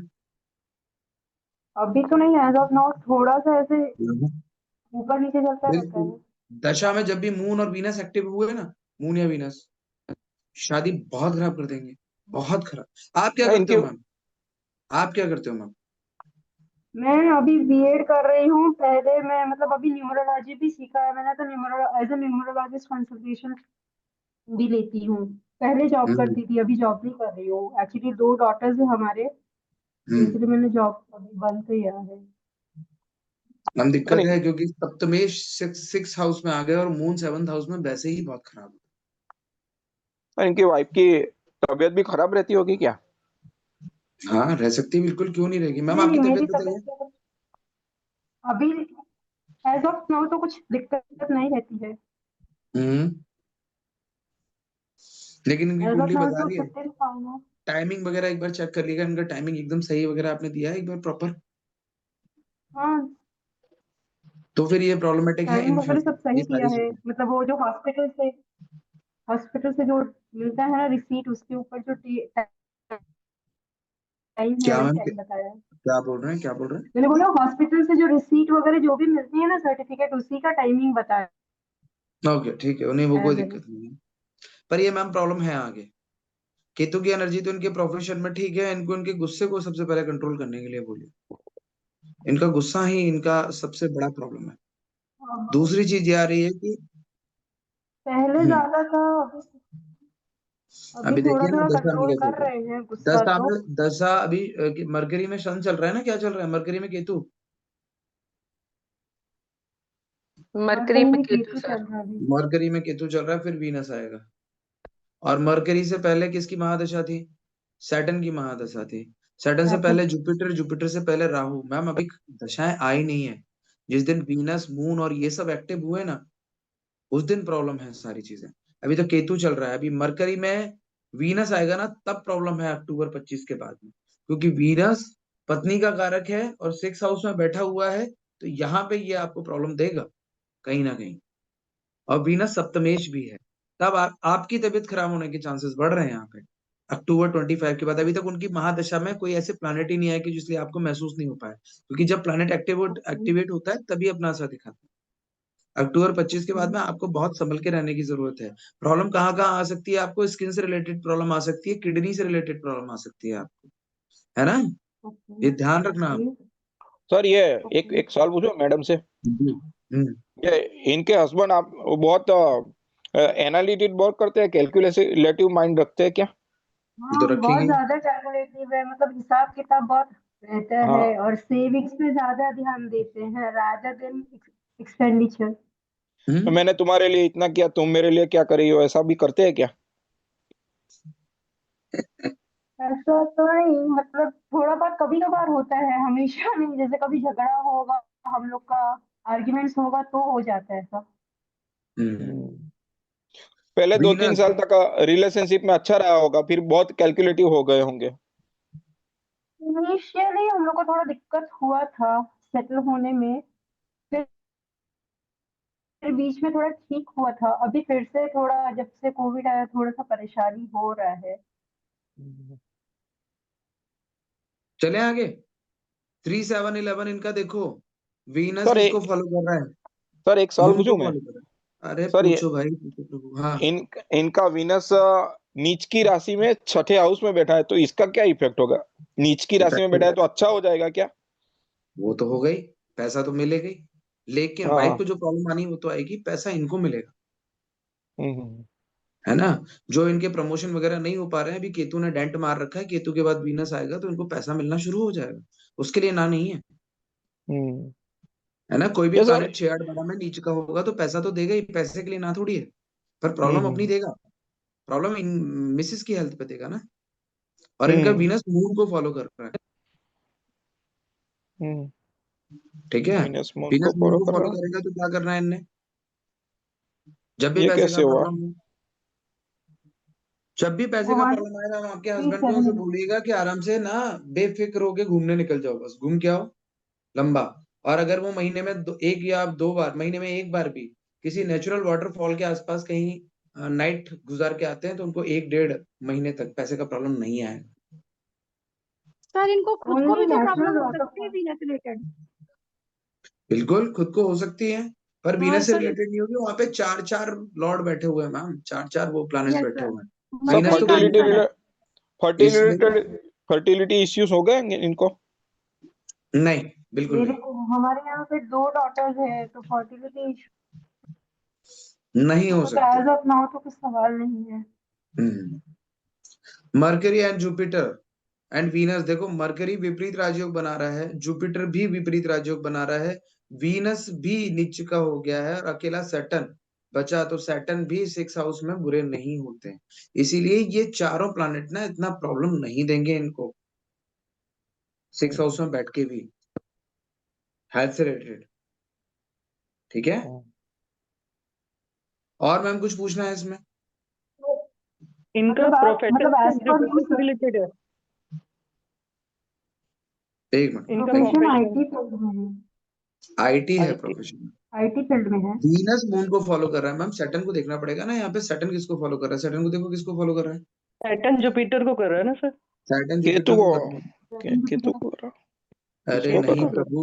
अभी तो नहीं एज ऑफ नाउ थोड़ा सा ऐसे ऊपर नीचे चलता रहता बिल्कुल, है। दशा में जब भी मून और वीनस एक्टिव हुए ना, मून या वीनस, शादी बहुत खराब कर देंगे, बहुत खराब। आप क्या करते इनकी हो मैम? आप क्या करते हो मैम? मैं अभी बीएड कर रही हूँ। पहले मैं मतलब अभी न्यूमरोलॉजी भी सीखा है मैंने, तो numero as a numerologist consultation भी लेती हूँ। पहले जॉब हम्म करती थी, अभी जॉब नहीं कर रही हूँ। एक्चुअली 2 डॉटर्स है हमारे, हम्म इसलिए मैंने जॉब अभी बंद किया है। मैम दिक्कत नहीं, है, क्योंकि सप्तमेश 6th हाउस में आ गए, और मून 7th हाउस में वैसे ही बहुत खराब इनकी वाइफ की तबीयत भी खराब रहती होगी क्या? है। हाँ रह सकती है, बिल्कुल, क्यों नहीं रहेगी मैम, नहीं आपकी नहीं, तबीयत मेरी बताइए। तबीयत तो अभी एज ऑफ नाउ तो कुछ दिक्कत नहीं रहती है। हम्म लेकिन इनकी एज ऑफ कुंडली नाउ बता तो रही है, फिट एंड फाइन है। टाइमिंग वगैरह एक बार चेक कर लीजिएगा, इनका टाइमिंग एकदम सही वगैरह आपने दिया है एक बार प्रॉपर, हाँ तो फिर ये प्रॉब्लमेटिक है टाइमिंग इन वगैरह फ्यूचर सब सही ये किया सारी है। चीजें। मतलब वो जो हॉस्पिटल से जो मिलता है ना रिसीट, उसके ऊपर जो टाइम है क्या वही मैम, टाइम बताया है। क्या बोल रहे हैं, क्या बोल रहे हैं? मैंने बोला हॉस्पिटल से जो रिसीट वगैरह जो भी मिलती है ना, सर्टिफिकेट, उसी का टाइमिंग बताया ओके ठीक है, नहीं वो है कोई मैंने। दिक्कत नहीं है। पर ये मैम प्रॉब्लम है आगे, केतु की एनर्जी तो इनके प्रोफेशन में ठीक है, इनको इनके गुस्से को सबसे पहले कंट्रोल करने के लिए बोलिए, इनका गुस्सा ही इनका सबसे बड़ा प्रॉब्लम है। अब दूसरी चीज ये आ रही है कि पहले हम्म ज्यादा था, अभी अभी थोड़ा देखिए ना थोड़ा दशा में कंट्रोल क्या चल कर रहा रहे है, हैं गुस्सा तो। दशा अभी मरकरी में सन चल रहा है ना, क्या चल रहा है मरकरी में? केतु, मरकरी मरकरी में में केतु केतु सर। चल रहा है अभी। मरकरी में केतु चल रहा है, फिर वीनस आएगा। और मरकरी से पहले किसकी महादशा थी? सैटर्न की महादशा थी। सैटर्न से पहले सैटर्न। जुपिटर, जुपिटर से पहले राहु। मैम अभी दशाएं आई नहीं है, जिस दिन वीनस मून और ये सब एक्टिव हुए ना, उस दिन प्रॉब्लम है सारी चीजें। अभी तो केतु चल रहा है, अभी मरकरी में वीनस आएगा ना तब प्रॉब्लम है अक्टूबर 25 के बाद में, क्योंकि वीनस पत्नी का कारक है और 6 हाउस में बैठा हुआ है, तो यहाँ पे ये आपको प्रॉब्लम देगा कहीं ना कहीं। और वीनस सप्तमेश भी है, तब आपकी तबीयत खराब होने के चांसेस बढ़ रहे हैं यहाँ पे अक्टूबर 25 के बाद। अभी तक उनकी महादशा में कोई ऐसे प्लानिट ही नहीं आया कि जिसलिए आपको महसूस नहीं हो पाया, क्योंकि जब प्लानिट एक्टिवेट होता है तभी अपना असर दिखाता है। अक्टूबर 25 के बाद में आपको बहुत संभल के रहने की जरूरत है। प्रॉब्लम कहाँ कहाँ आ सकती है आपको? स्किन से रिलेटेड प्रॉब्लम आ सकती है, किडनी से रिलेटेड प्रॉब्लम आ सकती है आपको, है ना? ये ध्यान रखना आप। सर ये एक एक सवाल पूछो मैडम से। ये इनके हस्बैंड आप बहुत एनालिटिक बहुत करते हैं, कैलकुलेटिव माइंड रखते हैं क्या? हाँ तो बहुत रखेंगे। ज्यादा कैलकुलेटिव है, मतलब हिसाब किताब बहुत रहता हाँ। है और सेविंग्स पे ज्यादा ध्यान देते हैं रादर देन एक्सपेंडिचर। तो मैंने तुम्हारे लिए इतना किया, तुम मेरे लिए क्या कर रही हो, ऐसा भी करते हैं क्या? ऐसा तो नहीं, मतलब थोड़ा बहुत कभी कभार होता है, हमेशा नहीं। जैसे कभी झगड़ा होगा हम लोग का, आर्ग्यूमेंट्स होगा तो हो जाता है ऐसा। पहले 2-3 वीनस साल तक रिलेशनशिप में अच्छा रहा होगा, फिर बहुत कैलकुलेटिव हो गए होंगे। इनिशियली हम लोग को थोड़ा दिक्कत हुआ था सेटल होने में, फिर बीच में थोड़ा ठीक हुआ था, अभी फिर से थोड़ा जब से कोविड आया थोड़ा सा परेशानी हो रहा है। चले आगे। 3-7-11 इनका देखो, वीनस सर किसको फॉलो कर रहा है? सर एक सवाल मून को पूछूं मैं? फॉलो कर रहा है। अरे सर ये पूछो भाई, पूछो प्रभु। हाँ, इनका वीनस नीच की राशि में छठे हाउस में बैठा है, तो इसका क्या इफेक्ट होगा? नीच की राशि में इफेक्ट बैठा है तो अच्छा हो जाएगा क्या? वो तो हो गई, पैसा तो मिलेगा ही, लेकिन वाइफ हाँ। को जो प्रॉब्लम आनी वो तो आएगी, पैसा इनको मिलेगा, हम्म। है ना? जो इनके प्रमोशन वगैरह नहीं हो पा रहे हैं, अभी केतु ने डेंट मार रखा है, केतु के बाद वीनस आएगा तो इनको पैसा मिलना शुरू हो जाएगा, उसके लिए ना नहीं है, हम्म। है ना? कोई भी ये सर। प्लानिट 6-8-12 में नीच का होगा तो पैसा तो देगा ही, पैसे के लिए ना थोड़ी है, पर प्रॉब्लम अपनी हम्म। देगा। प्रॉब्लम इन मिसेस की हेल्थ पे देगा ना। और इनका हम्म। वीनस मून को फॉलो कर रहा है, हम्म। ठीक है? वीनस मून को वीनस मून फॉलो को कर फॉलो रहा करेगा तो क्या करना है इनने? जब भी है, ये पैसे का कैसे हुआ? प्रॉब्लम हो, जब भी पैसे का वन प्रॉब्लम आएगा, आप आपके थ्री हस्बैंड को उसे सेवन बोलिएगा कि आराम से ना बेफिक्र होके घूमने निकल जाओ, बस घूम के आओ लंबा। और अगर वो महीने में एक या 2 बार, महीने में एक बार भी किसी नेचुरल वाटरफॉल के आसपास कहीं नाइट गुजार के आते हैं तो उनको 1-1.5 महीने तक पैसे का प्रॉब्लम नहीं आएगा। सर इनको खुद को ओनली भी तो प्रॉब्लम नेचुरल हो सकती है वाटरफॉल। Venus related. बिल्कुल खुद को हो सकती है, पर हाँ वीनस से सर। रिलेटेड नहीं होगी। वहां पे 4-4 लॉर्ड बैठे हुए हैं मैम, 4-4 वो प्लैनेट्स यस बैठे सर। हुए हैं। सब वीनस मरकरी तो का भी घूम सर है। इसमें फर्टिलिटी इश्यूज हो गए इनको? नहीं, बिल्कुल मेरे नहीं, को हमारे यहाँ पे 2 डॉटर्स है तो फर्टिलिटी इशू नहीं हो तो सकते। एज ऑफ नाउ तो कुछ सवाल नहीं है। Mercury and Jupiter and Venus, देखो मरकरी विपरीत राजयोग बना रहा है, जुपिटर भी विपरीत राजयोग बना रहा है, वीनस भी नीच का हो गया है और अकेला सैटर्न बचा, तो सैटर्न भी 6 हाउस में बुरे नहीं होते हैं। इसीलिए ये चारों प्लैनेट ना इतना प्रॉब्लम नहीं देंगे इनको 6 हाउस में बैठ के भी, हेल्थ से रिलेटेड, ठीक है? और मैम कुछ पूछना है इसमें? इनका मतलब प्रोफेशन एज पर जुपिटर से रिलेटेड है। एक मिनट, इनका प्रोफेशन प्रोफेशन आईटी फील्ड में है। आईटी है आईटी। प्रोफेशन। आईटी फील्ड में है। वीनस मून को फॉलो कर रहा है मैम, सैटर्न को देखना पड़ेगा ना, यहाँ पे सैटर्न किसको फॉलो कर रहा है? सैटर्न को देखो किसको फॉलो कर रहा है? सैटर्न जुपिटर को कर रहा है ना सर। सैटर्न केतु जुपिटर को को। कर रहा है। केतु को कर रहा, अरे किसको कर नहीं रहा? प्रभु,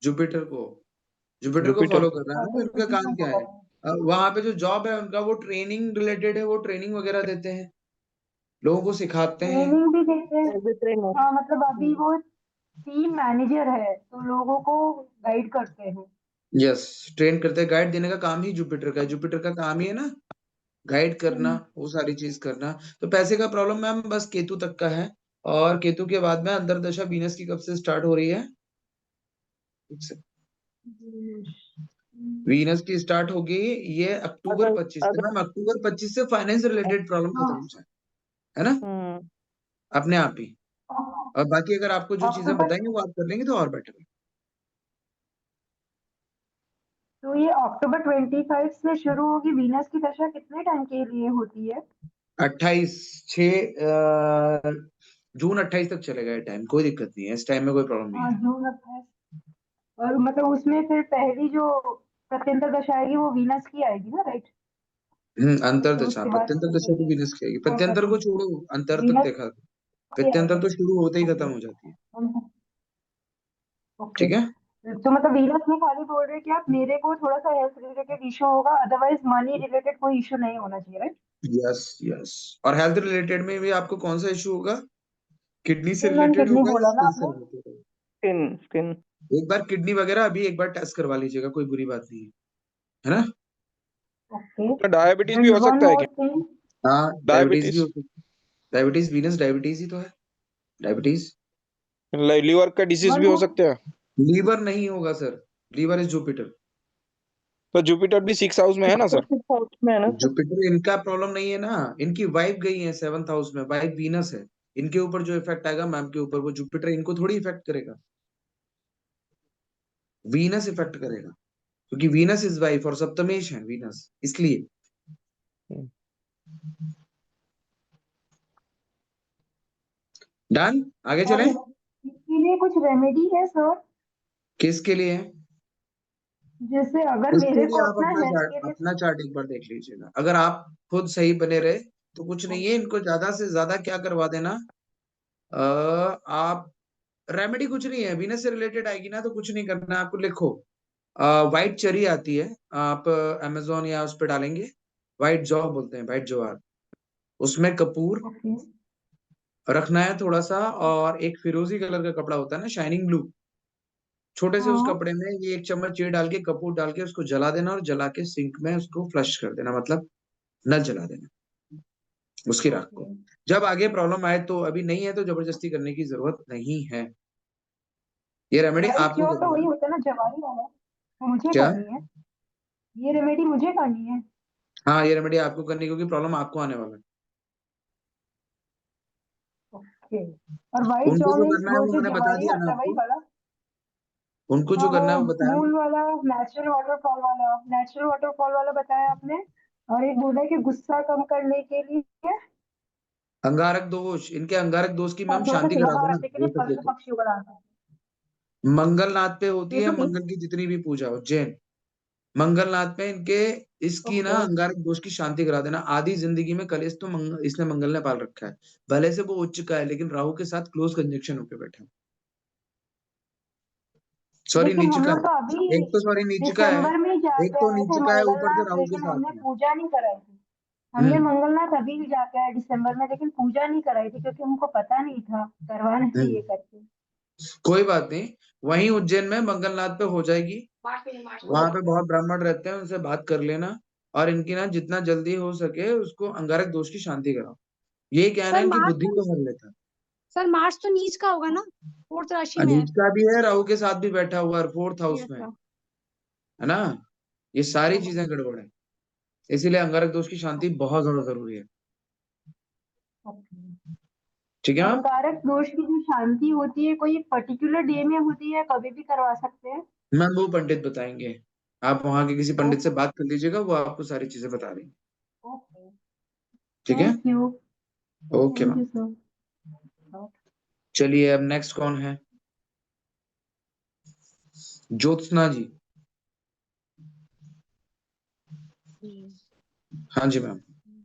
जुपिटर को, जुपिटर को जुपिटर फॉलो को। कर रहा है ना। तो इनका काम क्या है? वहां पे जो जॉब है उनका वो ट्रेनिंग रिलेटेड है, वो ट्रेनिंग वगैरह देते हैं, लोगों को सिखाते हैं। ट्रेनिंग भी देते हैं। As a trainer. हाँ मतलब अभी वो टीम मैनेजर है तो लोगों को गाइड करते हैं। यस, ट्रेन करते हैं, गाइड देने का काम ही जुपिटर का है, जुपिटर का काम ही है ना गाइड करना, वो सारी चीज करना। तो पैसे का प्रॉब्लम मैम बस केतु तक का है, और केतु के बाद में अंतर्दशा वीनस की कब से स्टार्ट हो रही है? वीनस की स्टार्ट होगी ये अक्टूबर अगर 25 से। अगर मैम अक्टूबर 25 से फाइनेंस से रिलेटेड प्रॉब्लम खत्म हो जाए, है ना? हम्म। अपने आप ही। और बाकी अगर आपको जो चीजें अक्टूबर बताएंगे वो आप कर लेंगे तो और बेटर है। तो ये अक्टूबर 25 से शुरू होगी। वीनस की दशा कितने टाइम के लिए होती है? 28 तक चलेगा ये टाइम, कोई दिक्कत नहीं है, इस टाइम में कोई प्रॉब्लम नहीं हाँ, है। जून 28। और मतलब उसमें फिर पहली जो प्रत्यंतर दशा आएगी वो वीनस की आएगी ना, राइट? अंतर फिर दशा, उसके बाद प्रत्यंतर दशा तो वीनस की आएगी, प्रत्यंतर को छोड़ो, अंतर तक वीनस देखा। की प्रत्यंतर आएगी। तो शुरू होते ही खत्म हो जाती है। ओके। ठीक है। तो मतलब वीनस में खाली बोल रहे हैं कि आप मेरे को थोड़ा सा हेल्थ रिलेटेड इशू होगा, अदरवाइज मनी रिलेटेड कोई इशू नहीं होना चाहिए, राइट? Yes yes. और हेल्थ रिलेटेड में भी आपको कौन सा इशू होगा? किडनी से मैम रिलेटेड किडनी होगा या बोला ना स्किन से आपने? रिलेटेड होगा? Skin skin. एक बार किडनी वगैरह अभी एक बार टेस्ट करवा लीजिएगा, कोई बुरी बात नहीं है ना? ओके। डायबिटीज भी एंड हो वन सकता है मोर क्या? थिंग। हाँ, डायबिटीज भी डायबिटीज, हो सकती है। डायबिटीज, वीनस डायबिटीज ही तो है, डायबिटीज। लीवर का डिसीज वन भी हो मोर। सकता है। लीवर नहीं होगा सर, लीवर इज जुपिटर। तो जुपिटर भी 6 हाउस में है ना सर? में है ना सर? जुपिटर इनका प्रॉब्लम नहीं है ना, इनकी वाइफ गई है 7th हाउस में, वाइफ वीनस है। इनके ऊपर जो इफेक्ट आएगा मैम के ऊपर, वो जुपिटर इनको थोड़ी इफेक्ट करेगा, वीनस इफेक्ट करेगा, क्योंकि वीनस इज वाइफ और सप्तमेश है वीनस, इसलिए। डन, आगे और चलें। इसके लिए कुछ रेमेडी है सर? किसके लिए है? जैसे अगर इसके मेरे लिए को आप अपना अपना हेल्थ चार्ट, के लिए। अपना चार्ट एक बार देख लीजिएगा, अगर आप खुद सही बने रहे तो कुछ नहीं है, इनको ज्यादा से ज्यादा क्या करवा देना, आप रेमेडी कुछ नहीं है, वीनस से रिलेटेड आएगी ना तो कुछ नहीं करना है आपको। लिखो, व्हाइट चेरी आती है, आप अमेजोन या उस पर डालेंगे, व्हाइट जौ बोलते हैं, व्हाइट ज्वार, उसमें कपूर ओके। रखना है थोड़ा सा, और एक फिरोजी कलर का कपड़ा होता है ना, शाइनिंग ब्लू, छोटे से उस हाँ। कपड़े में ये 1 चम्मच चीनी डाल के, कपूर डाल के उसको जला देना, और जला के सिंक में उसको फ्लश कर देना, मतलब नल जला देना उसकी राख को। ओके। जब आगे प्रॉब्लम आए तो, अभी नहीं है तो जबरदस्ती करने की जरूरत नहीं है, ये रेमेडी व्हाइट आपको जो तो करनी वही है। होता है ना, जवारी वाला, वो मुझे क्या? करनी है। ये रेमेडी मुझे करनी है। हाँ, ये रेमेडी आपको करनी है, क्योंकि प्रॉब्लम आपको आने वाला है। ओके। और व्हाइट उनको जॉ जो मीन्स करना है वो वो जो मैंने बता जवारी दिया ना आता है वही आपको, वाला? उनको हाँ, जो वो करना है वो बताया ना। मून वाला, नेचुरल वाटरफॉल वाला, नेचुरल वाटरफॉल वाला बताया आपने। और एक बोला कि गुस्सा कम करने के लिए अंगारक दोष, इनके अंगारक दोष की मैम थोड़ा सा शांति सेवा करा भाव दो ना, रखने के लिए वो सब पशु देखो। पक्षियों का दान। मंगलनाथ पे होती है, केतु की। मंगल की जितनी भी पूजा हो, जैन मंगलनाथ पे इनके, इसकी ना ओके। अंगारक दोष की शांति करा देना। आधी जिंदगी में कलेश तो इसने मंगल ने पाल रखा है, भले से वो उच्च का है, लेकिन राहु के साथ क्लोज कंजक्शन होकर बैठा है, सॉरी लेकिन नीच हम का लोग तो है, अभी एक तो सॉरी नीच का है, दिसंबर में ही एक जाके तो आए नीच थे का है, ऊपर से मंगलनाथ, राहु के लेकिन साथ हमने में। पूजा नहीं कराई थी। हमने हम्म मंगलनाथ अभी भी जाके आए दिसंबर में, लेकिन पूजा नहीं कराई थी क्योंकि हमको पता नहीं था करवाना चाहिए हम्म करके। कोई बात नहीं, वहीं उज्जैन में मंगलनाथ पे हो जाएगी, वहां पे बहुत ब्राह्मण रहते हैं, उनसे बात कर लेना, और इनकी ना जितना जल्दी हो सके उसको अंगारक दोष की शांति कराओ। ये कहना है सर इनकी मार्च बुद्धि तो, को हर लेता है। सर मार्च तो नीच का होगा ना, 4th राशि में है। अनीच का भी है, राहु के साथ भी बैठा हुआ है 4th हाउस यस में, सर। है ना? ये सारी चीजें गड़बड़ है, इसीलिए अंगारक दोष की शांति बहुत ज्यादा जरूरी है। ठीक है मैम? अंगारक दोष की जो शांति होती है कोई पर्टिकुलर डे में होती है, कभी भी करवा सकते हैं? मैम वो पंडित बताएंगे, आप वहां के किसी पंडित से ओके। बात कर लीजिएगा, वो आपको सारी चीजें बता देंगे। ओके। ठीक है, thank you. Okay thank ma'am. You sir. चलिए अब नेक्स्ट कौन है? ज्योत्सना जी। हाँ जी मैम, हाँ जी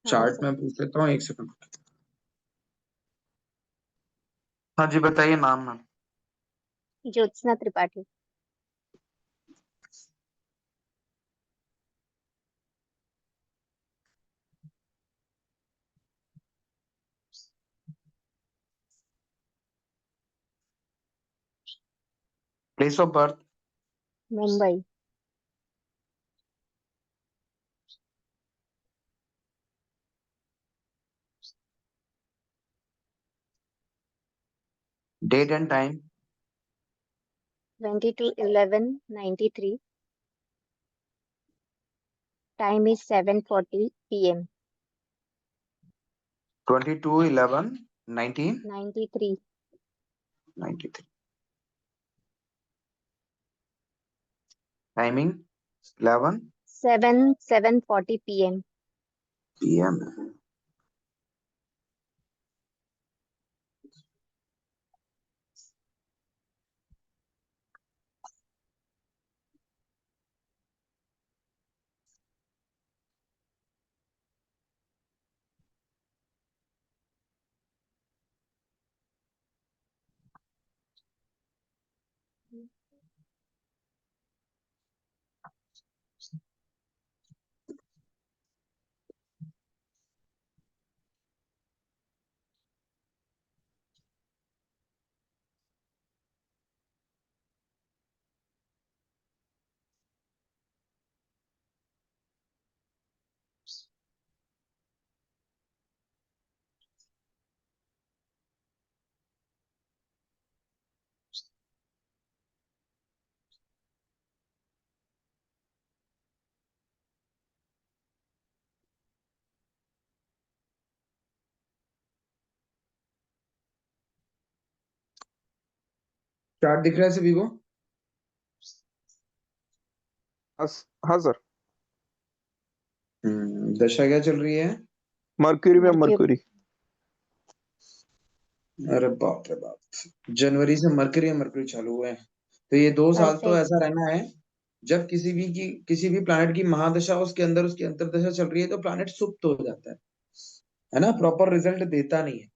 चार्ट सर। में पूछ लेता हूँ, 1 सेकंड। हाँ जी, बताइए नाम ma'am. Jyotsna Tripathi. Place of birth? Mumbai. Date and time? 22/11/93। Time is 7:40 PM। 22/11/1993। 93। Timing 11 7:40 PM. PM। चार्ट दिख रहा है सभी को? हाँ सर। दशा क्या चल रही है? मर्क्यूरी में मर्क्यूरी। मर्क्यूरी। अरे बाप रे बाप, जनवरी से मरकरी चालू हुआ है, तो ये 2 साल कल से तो ऐसा रहना है। जब किसी भी प्लैनेट की महादशा उसके अंदर उसकी अंतर्दशा चल रही है तो प्लैनेट सुप्त हो जाता है ना, प्रॉपर रिजल्ट देता नहीं है।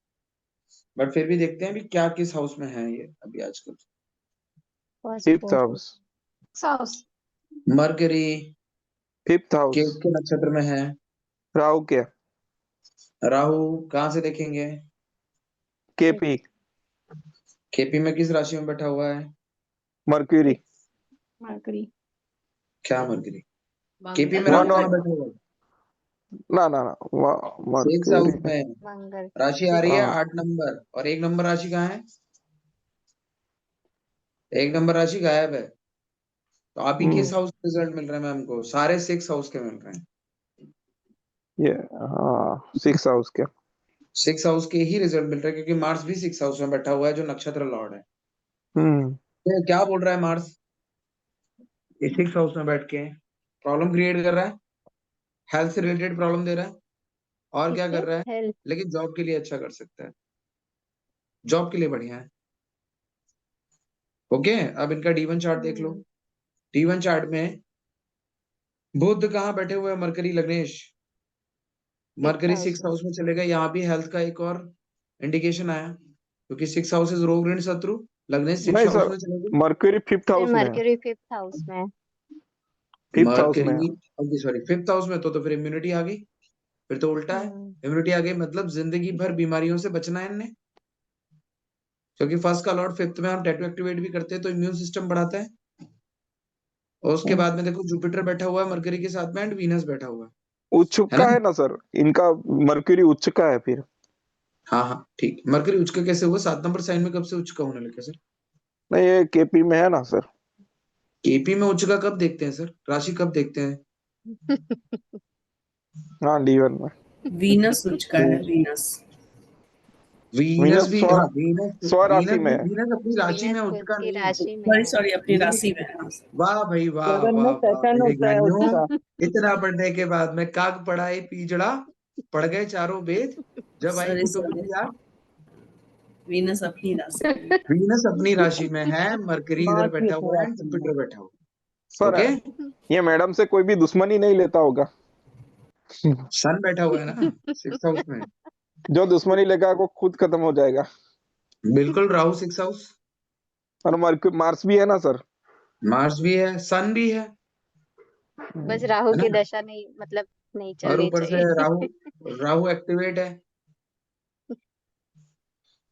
बट फिर भी देखते हैं भी क्या किस हाउस में है ये अभी आजकल। First fifth fourth house. House. Mercury fifth house. Ketu के नक्षत्र में है। राहु के। राहु कहाँ से देखेंगे? केपी। केपी में किस राशि में बैठा हुआ है? मर्क्यूरी। मरकरी। क्या मरकरी? केपी में राहु वन कहाँ और बैठा हुआ है? ना ना ना 6 हाउस मर्क्यूरी। में मंगल। राशि आ रही है हाँ 8 नंबर, और 1 नंबर राशि कहाँ है? 1 नंबर राशि गायब है। तो अभी किस हाउस का रिजल्ट मिल रहा है मैम को? सारे 6 हाउस के मिल रहे हैं। ये हाँ 6 हाउस के। 6 हाउस के ही रिजल्ट मिल रहे हैं, क्योंकि मार्स भी 6 हाउस में बैठा हुआ है जो नक्षत्र लॉर्ड है। हम्म। तो क्या बोल रहा है मार्स? ये 6 हाउस में बैठ के प्रॉब्लम क्रिएट कर रहा है, हेल्थ से रिलेटेड प्रॉब्लम दे रहा है, और क्या किससे? कर रहा है? हेल्थ। लेकिन जॉब के लिए अच्छा कर सकता है, जॉब के लिए बढ़िया है। ओके, अब इनका D1 चार्ट देख लो। D1 चार्ट में बुध कहाँ बैठे हुए हैं? मरकरी लग्नेश। फिफ्थ मरकरी हाउस 6 में। हाउस में चलेगा, यहाँ भी हेल्थ का एक और इंडिकेशन आया, क्योंकि 6 हाउसेज रोग ऋण शत्रु, लग्नेश 6 नहीं हाउस सर, में चलेगी। मर्क्यूरी फिफ्थ फिर हाउस में है। मरकरी फिफ्थ हाउस में है। फिफ्थ हाउस में है। मरकरी सॉरी 5th हाउस में, तो फिर इम्यूनिटी आ गई। फिर तो उल्टा है, इम्यूनिटी आ गई मतलब जिंदगी भर बीमारियों से बचना है इनने, क्योंकि फर्स्ट का लॉर्ड 5th में हम टैटू एक्टिवेट भी करते हैं तो इम्यून सिस्टम बढ़ाता है। और उसके बाद में देखो जुपिटर बैठा हुआ है मरकरी के साथ में, एंड वीनस बैठा हुआ उच्च है का ना। है ना सर इनका। मर्क्यूरी उच्च का है फिर। हाँ हाँ ठीक, मरकरी उच्च का कैसे हुआ? 7 नंबर साइन में कब से उच्च का होने लगा सर? नहीं ये केपी में है ना सर। केपी में उच्च का कब देखते हैं सर? राशि कब देखते हैं? हाँ D1 में। वीनस उच्च का है, वीनस। वीनस वीनस भी, हाँ वीनस स्वराशि वीनस में भी, है। वीनस अपनी राशि में वीनस उच्च खुद का की नहीं है। राशि में सॉरी है। सॉरी, अपनी वीनस, राशि में है। हाँ। वाह भाई वाह लगन वाह में वाह सेकंड मेरे होता है गाइयों, उसका। इतना पढ़ने के बाद में काग पढ़ाई पीजड़ा, पढ़ गए चारों वेद, जब आई सॉरी कुटुंब सॉरी, की याद। वीनस अपनी राशि में है। वीनस अपनी राशि में है, मरकरी इधर मार्स भी बैठा अपनी हुआ है, राशि में है। जुपिटर बैठा हुआ है। सर ओके, ये मैडम से कोई भी दुश्मनी नहीं लेता होगा। सन बैठा हुआ है ना 6 हाउस में। जो दुश्मनी लेगा वो खुद खत्म हो जाएगा। बिल्कुल, राहु 6 हाउस, और मार्स भी है ना सर। मार्स भी है, सन भी है बस राहु है की ना। दशा नहीं, मतलब नहीं और चलनी ऊपर से चाहिए। राहु, राहु एक्टिवेट है,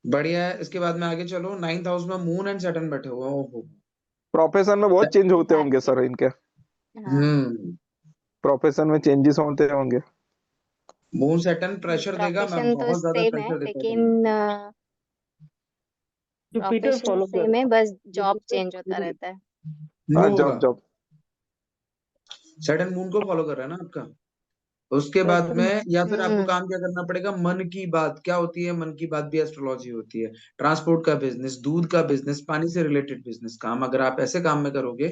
बढ़िया है। इसके बाद में आगे चलो, 9th हाउस में मून एंड सैटर्न बैठे हुए हैं। ओहो, प्रोफेशन में बहुत चेंज होते होंगे भाग्य। सर इनके। हाँ। प्रोफेशन में चेंजेस होते होंगे। मून सैटर्न प्रेशर देगा मैम, प्रोफेशन तो बहुत ज्यादा सेम है, प्रेशर देता है। लेकिन जुपिटर प्रोफेशन फॉलो सेम कर है, बस जॉब जुपिटर चेंज होता रहता है। हाँ मूव होगा, जॉब जॉब। सैटर्न मून को फॉलो कर रहा है ना आपका। उसके बाद सैटर्न। में या फिर आपको हम्म। काम क्या करना पड़ेगा, मन की बात क्या होती है? मन की बात भी एस्ट्रोलॉजी होती है। ट्रांसपोर्ट का बिजनेस, दूध का बिजनेस, पानी से रिलेटेड बिजनेस काम, अगर आप ऐसे काम में करोगे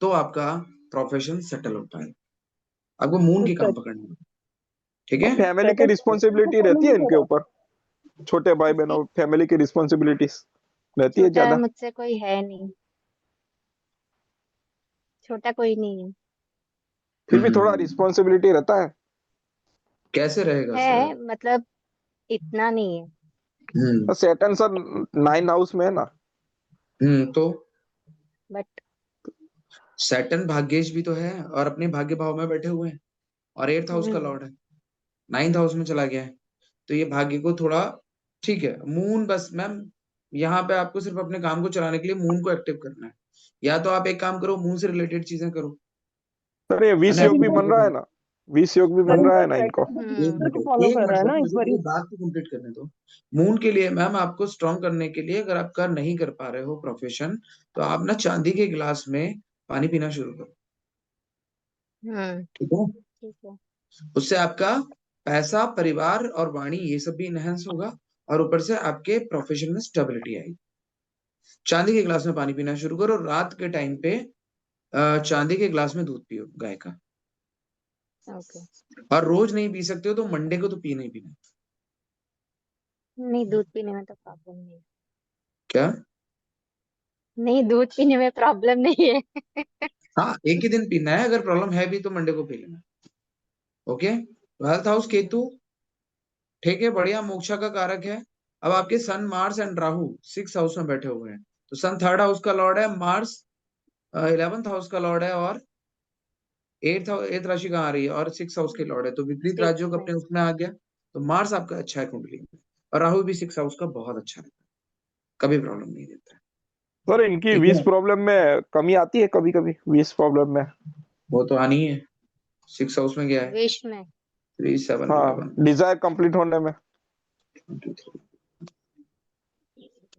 तो आपका प्रोफेशन सेटल हो पाए। आपको मून के काम पकड़ना है, ठीक है। फैमिली की रिस्पॉन्सिबिलिटी रहती है इनके ऊपर, छोटे भाई बहनों, फैमिली की रिस्पॉन्सिबिलिटीज रहती है छोटा ज्यादा? मुझसे कोई है नहीं, छोटा कोई नहीं है। फिर भी थोड़ा रिस्पॉन्सिबिलिटी रहता है। कैसे रहेगा सर? है मतलब इतना नहीं है, सैटर्न सर 9 हाउस में है ना। तो बट सैटर्न भाग्येश भी तो है और अपने भाग्य भाव में बैठे हुए हैं और 8th हाउस का लॉर्ड है, 9th हाउस में चला गया है। तो ये भाग्य को थोड़ा, ठीक है। मून बस मैम यहाँ पे आपको सिर्फ अपने काम को चलाने के लिए मून को एक्टिव करना है। या तो आप एक काम करो, मून से रिलेटेड चीजें करो। सर ये विष योग भी बन रहा है ना, विष योग भी बन रहा है ना इनको। फॉलो कर रहा है ना मुझे इस बार। मेरी बात को कंप्लीट करने दो। मून के लिए मैम आपको स्ट्रॉन्ग करने के लिए, अगर आप कर नहीं कर पा रहे हो प्रोफेशन, तो आप ना चांदी के गिलास में पानी पीना शुरू करो, ठीक है। ठीक है। उससे आपका पैसा, परिवार और वाणी ये सब भी इनहेंस होगा और ऊपर से आपके प्रोफेशन में स्टेबिलिटी आएगी। चांदी के गिलास में पानी पीना शुरू करो। रात के टाइम पे चांदी के गिलास में दूध पियो गाय का। ओके। और रोज नहीं पी सकते हो तो मंडे को तो पीना ही पीना। नहीं, दूध पीने में तो प्रॉब्लम नहीं है। क्या? नहीं, दूध पीने में प्रॉब्लम नहीं है। हाँ, एक ही दिन पीना है, अगर प्रॉब्लम है भी तो मंडे को पी लेना। ओके। 12th हाउस केतु, ठीक है, बढ़िया, मोक्षा का कारक है। अब आपके sun, Mars and Rahu 6th house में बैठे हुए हैं। तो सन 3rd हाउस का लॉर्ड है, मार्स 11th हाउस का लॉर्ड है और 8th राशि कहाँ आ रही है और 6th हाउस के लॉर्ड है। तो विपरीत राज्यों 6 का में। अपने उसमें आ गया। तो मार्स आपका अच्छा है कुंडली में और राहु भी 6th हाउस का बहुत अच्छा रहता है, कभी प्रॉब्लम नहीं देता है, सर इनकी ठीक विष है। प्रॉब्लम में कमी आती है कभी कभी, विष प्रॉब्लम में। वो तो आनी है, 6th हाउस में गया है। विश में 3, 7, हाँ, 11, डिजायर कंप्लीट होने में। 23।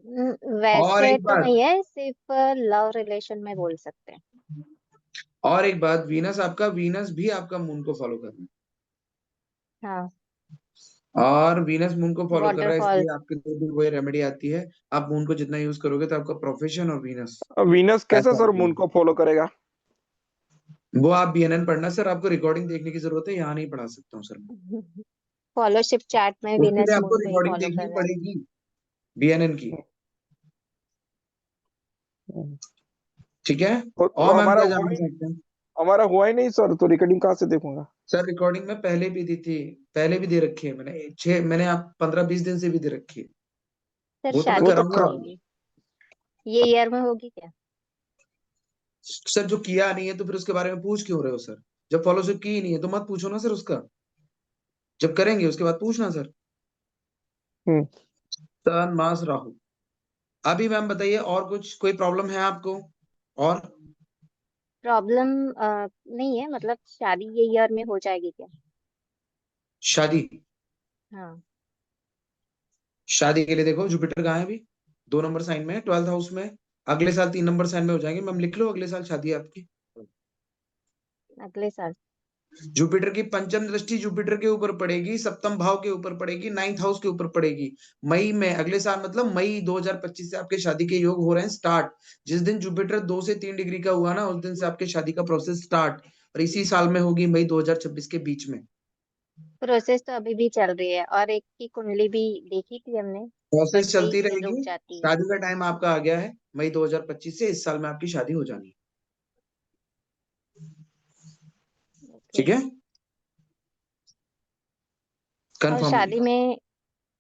और वैसे एक तो बात, नहीं है, सिर्फ लव रिलेशन में बोल सकते हैं। और एक बात, वीनस आपका, वीनस भी आपका मून को फॉलो कर रहा हाँ, है और वीनस मून को फॉलो कर रहा है, वाटरफॉल। इसलिए आपके लिए भी वही रेमेडी आती है। आप मून को जितना यूज करोगे तो आपका प्रोफेशन और वीनस अब वीनस कैसे पैसा सर मून बढ़ेगा। को फॉलो करेगा? वो आप बीएनएन पढ़ना सर, आपको रिकॉर्डिंग देखने की जरूरत है, यहाँ नहीं पढ़ा सकता हूँ सर मैं। फॉलोशिप चार्ट में उसके लिए वीनस आपको मून को ही रिकॉर्डिंग फॉलो देखनी कर रहा है। पड़ेगी बीएनएन की, ठीक है। तो और मैम हमारा क्या हुआ जानना ही चाहते हैं? हमारा हुआ ही नहीं सर, तो रिकॉर्डिंग कहाँ से देखूंगा? सर रिकॉर्डिंग में पहले भी दी थी, पहले भी दे रखी है मैंने आप 15-20 दिन से भी दे रखी है। सर वो तो मैं वो शादी तो कब से कराऊंगा। होगी? ये ईयर में होगी क्या? सर जो किया नहीं है तो फिर उसके बारे में पूछ क्यों रहे हो सर? जब फॉलोशिप की ही नहीं है तो मत पूछो ना सर उसका, जब करेंगे उसके बाद पूछना सर। हम्म सन, मास, राहु। अभी मैम बताइए, और कुछ कोई प्रॉब्लम है आपको? और प्रॉब्लम नहीं है, मतलब शादी ये ईयर में हो जाएगी क्या? शादी, हाँ। शादी के लिए देखो जुपिटर कहाँ है अभी, 2 नंबर साइन में है, 12th हाउस में। अगले साल 3 नंबर साइन में हो जाएंगे मैम, लिख लो, अगले साल शादी है आपकी। अगले साल। जुपिटर की पंचम दृष्टि जुपिटर के ऊपर पड़ेगी, सप्तम भाव के ऊपर पड़ेगी, 9th हाउस के ऊपर पड़ेगी मई में, अगले साल, मतलब मई 2025 से आपके शादी के योग हो रहे हैं स्टार्ट। जिस दिन जुपिटर 2 से 3 डिग्री का हुआ ना, उस दिन से आपके शादी का प्रोसेस स्टार्ट, और इसी साल में होगी मई 2026 के बीच में। प्रोसेस तो अभी भी चल रही है, और एक की कुंडली भी देखी थी हमने, बट प्रोसेस चलती 23 से रुक रहेगी। जाती है। शादी का टाइम आपका आ गया है मई 2025 से, इस साल में आपकी शादी हो जानी है, ओके। ठीक है, और कंफर्म हो शादी गया। में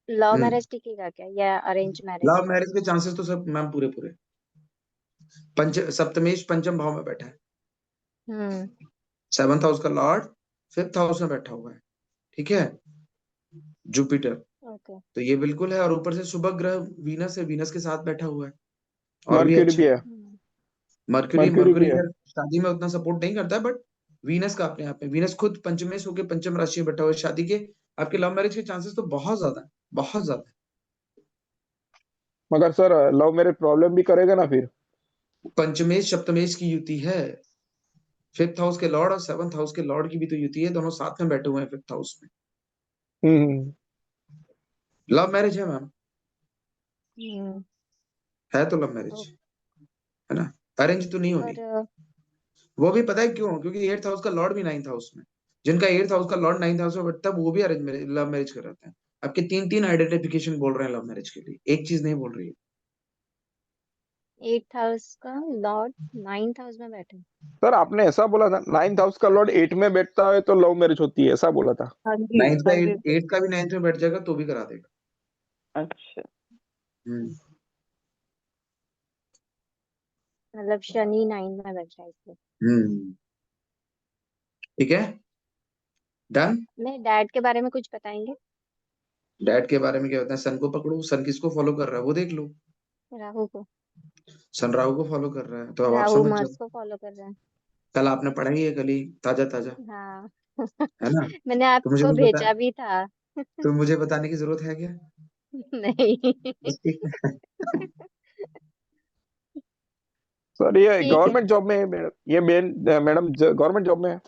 लव मैरिज टिकेगा क्या या अरेंज मैरिज? लव मैरिज के चांसेस तो सब मैम पूरे पूरे। सप्तमेश पंचम भाव में बैठा है, हम्म। 7th हाउस का लॉर्ड 5th हाउस में बैठा हुआ है, ठीक है, जुपिटर। ओके। तो ये बिल्कुल है, और ऊपर से शुभ ग्रह वीनस है, वीनस के साथ बैठा हुआ है, और भी मर्क्यूरी अच्छा भी है। है। मरकरी, मर्क्यूरी भी मरकरी है। खैर शादी में उतना सपोर्ट नहीं करता है, बट वीनस का अपने आप में, वीनस खुद पंचमेश होकर पंचम राशि में बैठा हुआ है, शादी के आपके लव मैरिज के चांसेस तो बहुत ज्यादा है, बहुत ज्यादा मगर सर लव मैरिज प्रॉब्लम भी करेगा ना फिर? है। पंचमेश सप्तमेश की युति है, 5th हाउस के लॉर्ड और 7th हाउस के लॉर्ड की भी तो युति है, दोनों साथ में बैठे हुए हैं 5th हाउस में। हम्म लव मैरिज है मैम, है तो लव मैरिज ओ- है ना, अरेंज तो नहीं होनी। और वो भी पता है क्यों? क्योंकि 8th हाउस का लॉर्ड भी 9th हाउस में, जिनका 8th हाउस का लॉर्ड 9th हाउस में बैठता है वो भी अरेंज मैरिज, लव मैरिज कर रहे हैं। आपके तीन तीन आइडेंटिफिकेशन बोल रहे हैं लव मैरिज के लिए, एक चीज नहीं बोल रही है। 8th हाउस का लॉर्ड 9th हाउस में बैठे। सर आपने ऐसा बोला था 9th हाउस का लॉर्ड 8 में बैठता है तो लव मैरिज होती है, ऐसा बोला था। हाँ जी, 9th का हाँ जी। 8 का भी 9th में बैठ जाएगा तो भी करा देगा। अच्छा, मतलब शनि 9 में बैठा है इसलिए। ठीक है, डन। मैं डैड के बारे में कुछ बताएंगे? डैड के बारे में क्या होता है? सन को पकड़ो, सन किसको फॉलो कर रहा है वो देख लो। राहु को। सन राहु को फॉलो कर रहा है, तो अब आप राहु समझ जाओ। मार्स को फॉलो कर रहा है। कल आपने पढ़ा ही है, कल ही ताजा ताजा, हाँ। है ना? मैंने तो मुझे आपको कुछ बता, भेजा भी था। तो मुझे बताने की जरूरत है क्या? नहीं। बस ठीक है। सर ये ठीक है, गवर्नमेंट जॉब में है मैडम, ये मैडम गवर्नमेंट जॉब में है।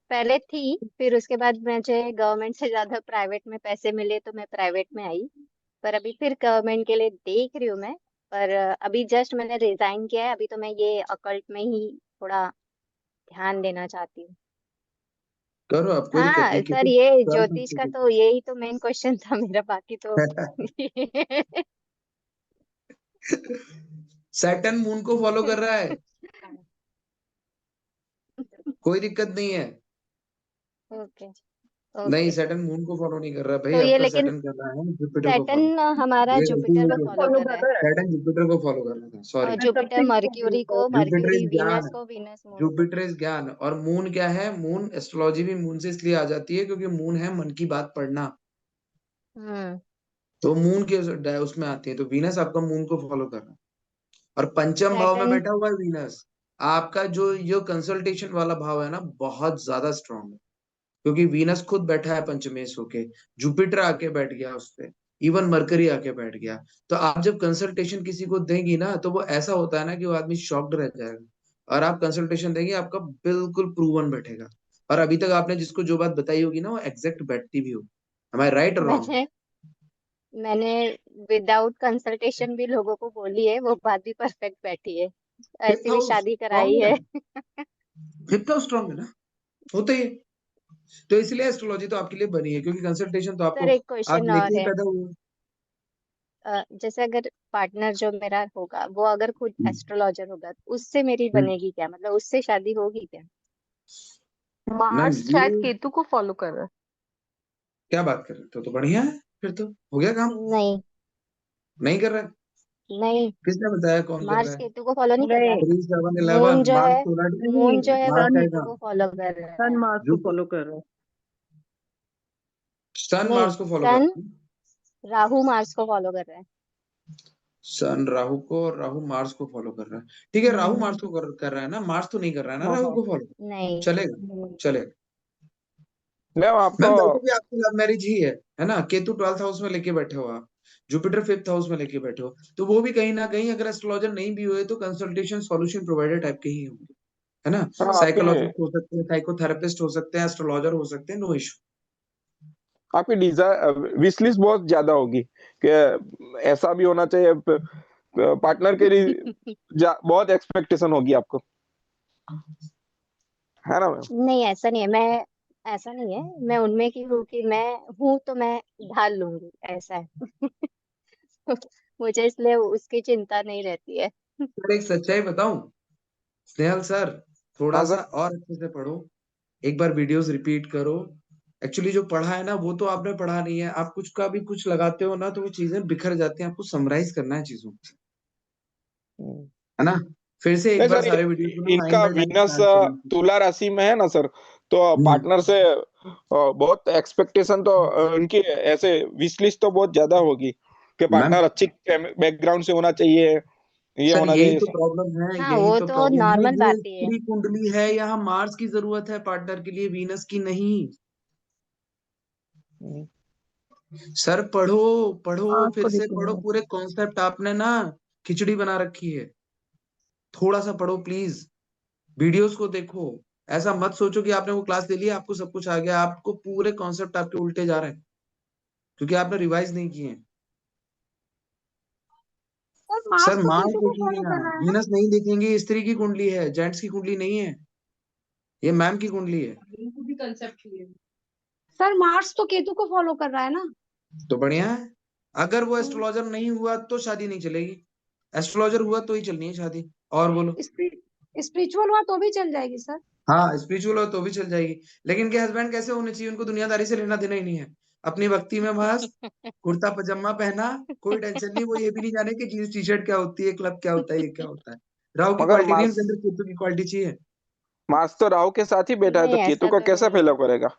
पहले थी, फिर उसके बाद मुझे गवर्नमेंट से ज्यादा प्राइवेट में पैसे मिले तो मैं प्राइवेट में आई। पर अभी फिर गवर्नमेंट के लिए देख रही हूँ मैं। पर अभी जस्ट मैंने रिजाइन किया है, अभी तो मैं ये अकल्ट में ही थोड़ा ध्यान देना चाहती हूँ। करो, आप कोई दिक्कत हाँ नहीं, सर, क्योंकि ये 12 ज्योतिष का तो यही तो मेन क्वेश्चन था मेरा, बाकी तो सैटर्न मून को फॉलो कर रहा है, कोई दिक्कत नहीं है। ओके नहीं, ओके। सैटर्न मून को फॉलो नहीं कर रहा है भाई, तो ये आपका लेकिन सैटर्न कर रहा है जुपिटर को फॉलो। सैटर्न हमारा ये गलती जुपिटर हुई को थी, फॉलो फॉलो कर रहा कर है। रहा है। सैटर्न जुपिटर को फॉलो कर रहा था, और सॉरी। मैं तब जुपिटर से मर्क्यूरी को, जुपिटर मर्क्यूरी इज वीनस ज्ञान, को, वीनस मून को। जुपिटर इज ज्ञान, और मून क्या है? मून एस्ट्रोलॉजी भी मून से इसलिए आ जाती है क्योंकि मून है मन की बात पढ़ना, हम्म। तो मून के उसमें आती है। तो वीनस आपका मून को फॉलो कर रहा है, और पंचम भाव में सैटर्न। बैठा हुआ है वीनस। आपका जो ये कंसल्टेशन वाला भाव है ना, बहुत ज्यादा स्ट्रांग है, क्योंकि वीनस खुद बैठा है पंचमेश होके, जुपिटर आके बैठ गया उस पे, इवन मरकरी आके बैठ गया। तो आप जब कंसल्टेशन किसी को देंगी ना, तो वो ऐसा होता है ना कि वो आदमी शॉक्ड रह जाएगा, और आप कंसल्टेशन देंगे आपका बिल्कुल प्रूवन बैठेगा। और अभी तक आपने जिसको जो बात बताई होगी ना, वो एग्जैक्ट बैठती भी होगी। एम आई राइट और रॉन्ग? मैंने मैंने विदाउट कंसल्टेशन भी लोगों को बोली है, वो बात भी परफेक्ट बैठी है। फिफ्थ ऐसी भी हाउस शादी कराई स्ट्रांग है, है। फिफ्थ हाउस स्ट्रांग है ना, होता ही है। तो इसलिए एस्ट्रोलॉजी तो आपके लिए बनी है, क्योंकि कंसल्टेशन तो सर आपको, एक आप क्वेश्चन लेके और ही है। पैदा हुए। जैसे अगर पार्टनर जो मेरा होगा वो अगर खुद एस्ट्रोलॉजर होगा तो उससे मेरी हम्म, बनेगी क्या, मतलब उससे शादी होगी क्या? ना मार्स ये शायद केतु को फॉलो कर रहा है। क्या बात कर रहे हो? तो बढ़िया है, फिर तो हो गया काम। नहीं। नहीं कर रहा है? नहीं, किसने बताया कौन कर रहा मार्स है? केतु को फॉलो नहीं कर रहा है। नहीं 3 7 मून 11 जो मार्च है, सोलर, मून जो नहीं, है वो मार्च सन केतु आएगा। को फॉलो कर रहा सन है। मार्स को जो फॉलो कर रहा है। सन नहीं, मार्स को फॉलो कर सन रहा है। राहु मार्स को फॉलो कर रहा है। सन राहु को, राहु मार्स को फॉलो कर रहा है। ठीक है, राहु मार्स को कर रहा है ना, मार्स तो नहीं कर रहा है ना हाँ राहु हाँ। को फॉलो। नहीं। चलेगा, चलेगा। मैम आपको मैम वैसे भी आपकी लव मैरिज ही है ना? केतु 12th हाउस में लेके बैठे हो आप, जुपिटर 5th हाउस में लेके बैठे हो, तो वो भी कहीं ना कहीं अगर एस्ट्रोलॉजर नहीं भी हुए तो कंसल्टेशन सॉल्यूशन प्रोवाइडर टाइप के ही होंगे, है ना? हाँ, आपकी साइकोलॉजिस्ट हो सकते हैं, साइकोथेरेपिस्ट हो सकते हैं, एस्ट्रोलॉजर हो सकते हैं, नो इशू। आपकी डिजायर विश लिस्ट बहुत ज्यादा होगी कि ऐसा भी होना चाहिए, पार्टनर के लिए बहुत एक्सपेक्टेशन होगी आपको, है ना मैम? नहीं, ऐसा नहीं है। मैं ऐसा नहीं है, मैं उनमें की हूँ कि मैं हूँ तो मैं ढाल लूंगी, ऐसा है। मुझे इसलिए उसकी चिंता नहीं रहती है। सर एक सच्चाई बताऊं, स्नेहल सर, थोड़ा हाँ सा सर। और अच्छे से पढ़ो, एक बार वीडियोस रिपीट करो। एक्चुअली जो पढ़ा है ना वो तो आपने पढ़ा नहीं है, आप कुछ का भी कुछ लगाते हो ना तो वो चीजें बिखर जाती हैं, आपको समराइज करना है चीजों को, हम्म। है ना? फिर से एक नहीं बार सर, सारे वीडियो को ना लाइन इनका बाय लाइन वीनस स्टार्ट करो। तुला राशि में है ना सर, तो हम्म, पार्टनर से बहुत एक्सपेक्टेशन तो उनकी ऐसे विश लिस्ट तो बहुत ज्यादा होगी कि मैम पार्टनर अच्छी बैकग्राउंड से होना चाहिए, ये सर होना यही चाहिए तो सर। प्रॉब्लम है, हाँ, यही वो तो तो प्रॉब्लम है, नॉर्मल ये बात ही है। स्त्री कुंडली है, यहाँ मार्स की जरूरत है पार्टनर के लिए, वीनस की नहीं। हम्म। सर पढ़ो, पढ़ो, मार्स फिर को से देखिए पढ़ो, मैम। पूरे कॉन्सेप्ट आपने ना खिचड़ी बना रखी है, थोड़ा सा पढ़ो प्लीज, वीडियोस को देखो। ऐसा मत सोचो कि आपने वो क्लास ले लिया आपको सब कुछ आ गया, आपको पूरे कॉन्सेप्ट आपके उल्टे जा रहे हैं, क्योंकि आपने रिवाइज नहीं किए हैं। मार्स सर तो मार्स केतु को देखेंगे फॉलो ना, कर रहा है ना। वीनस नहीं देखेंगे, स्त्री की कुंडली है, जेंट्स की कुंडली नहीं है, ये मैम की कुंडली है। सर मार्स तो केतु को फॉलो कर रहा है ना। तो बढ़िया है, अगर वो एस्ट्रोलॉजर नहीं हुआ तो शादी नहीं चलेगी, एस्ट्रोलॉजर हुआ तो ही चलनी है शादी। और बोलो। स्पिरिचुअल हुआ तो भी चल जाएगी सर। हाँ स्पिरिचुअल हो तो भी चल जाएगी, लेकिन के हस्बैंड कैसे होने चाहिए, उनको दुनियादारी से लेना देना ही नहीं है, अपनी भक्ति में मस्त, कुर्ता पजामा पहना, कोई टेंशन नहीं, वो ये भी नहीं जाने कि जीन्स टी शर्ट क्या होती है, क्लब क्या होता है, ये क्या होता है। राहु की मगर क्वालिटी नहीं, उनके मार्स अंदर केतु की क्वालिटी चाहिए। मार्स तो राहु के साथ ही बैठा है, नहीं तो केतु ऐसा को तो कैसे नहीं है। फॉलो करेगा?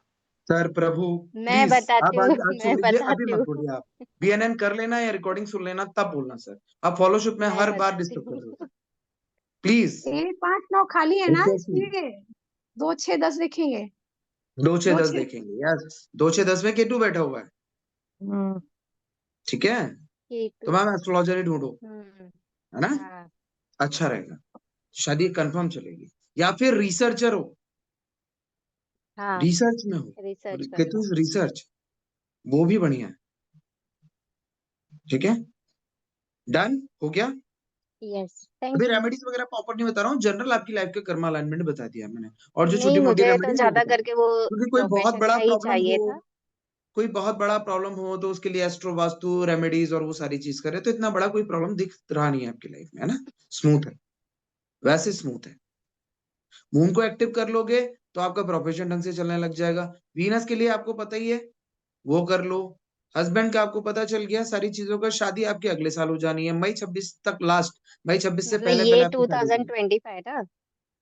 सर प्रभु मैं प्लीज, बताती अब हूँ आज छोड़ मैं दीजिए, अभी बताती मत हूँ बोलिए आप, बीएनएन कर लेना या रिकॉर्डिंग सुन लेना तब बोलना सर, आप फॉलोशिप में मैं हर बार बताती डिस्टर्ब कर हूँ। रहे हो सर, प्लीज। 8 5 9 खाली है ना एग्जैक्टली, इसलिए 2 6 10 लिखेंगे। 2 6 2 10 6 देखेंगे, यस 2 6 10 में केतु बैठा हुआ है, हम्म। ठीक है। तो केतु। मैम एस्ट्रोलॉजर ही ढूंढो, हम्म। है ना, हाँ अच्छा रहेगा, शादी कंफर्म चलेगी। या फिर रिसर्चर हो, हाँ रिसर्च में हो, रिसर्च करना। केतु रिसर्च, वो भी बढ़िया है, ठीक है, डन हो गया। यस अभी थैंक यू। रेमेडीज वगैरह प्रॉपर नहीं बता रहा हूँ, जनरल आपकी लाइफ के कर्मा अलाइनमेंट बता दिया मैंने, और जो छोटी नहीं मोटी मुझे तो रेमेडीज वो ज्यादा बता दी, करके वो क्योंकि कोई बहुत प्रोफेशन बड़ा का ही प्रॉब्लम चाहिए हो, था। कोई बहुत बड़ा प्रॉब्लम हो तो उसके लिए एस्ट्रो वास्तु रेमेडीज और वो सारी चीज करे, तो इतना बड़ा कोई प्रॉब्लम दिख रहा नहीं है आपकी लाइफ में, है ना, स्मूथ है, वैसे स्मूथ है। मून को एक्टिव कर लोगे तो आपका प्रोफेशन ढंग से चलने लग जाएगा। वीनस के लिए आपको पता ही है, वो कर लो। हस्बैंड का आपको पता चल गया सारी चीजों का, शादी आपकी अगले साल हो जानी है, मई 26 तक लास्ट, मई 26 से मतलब पहले पहले ये आपकी शादी हो जानी है। 2025 ना।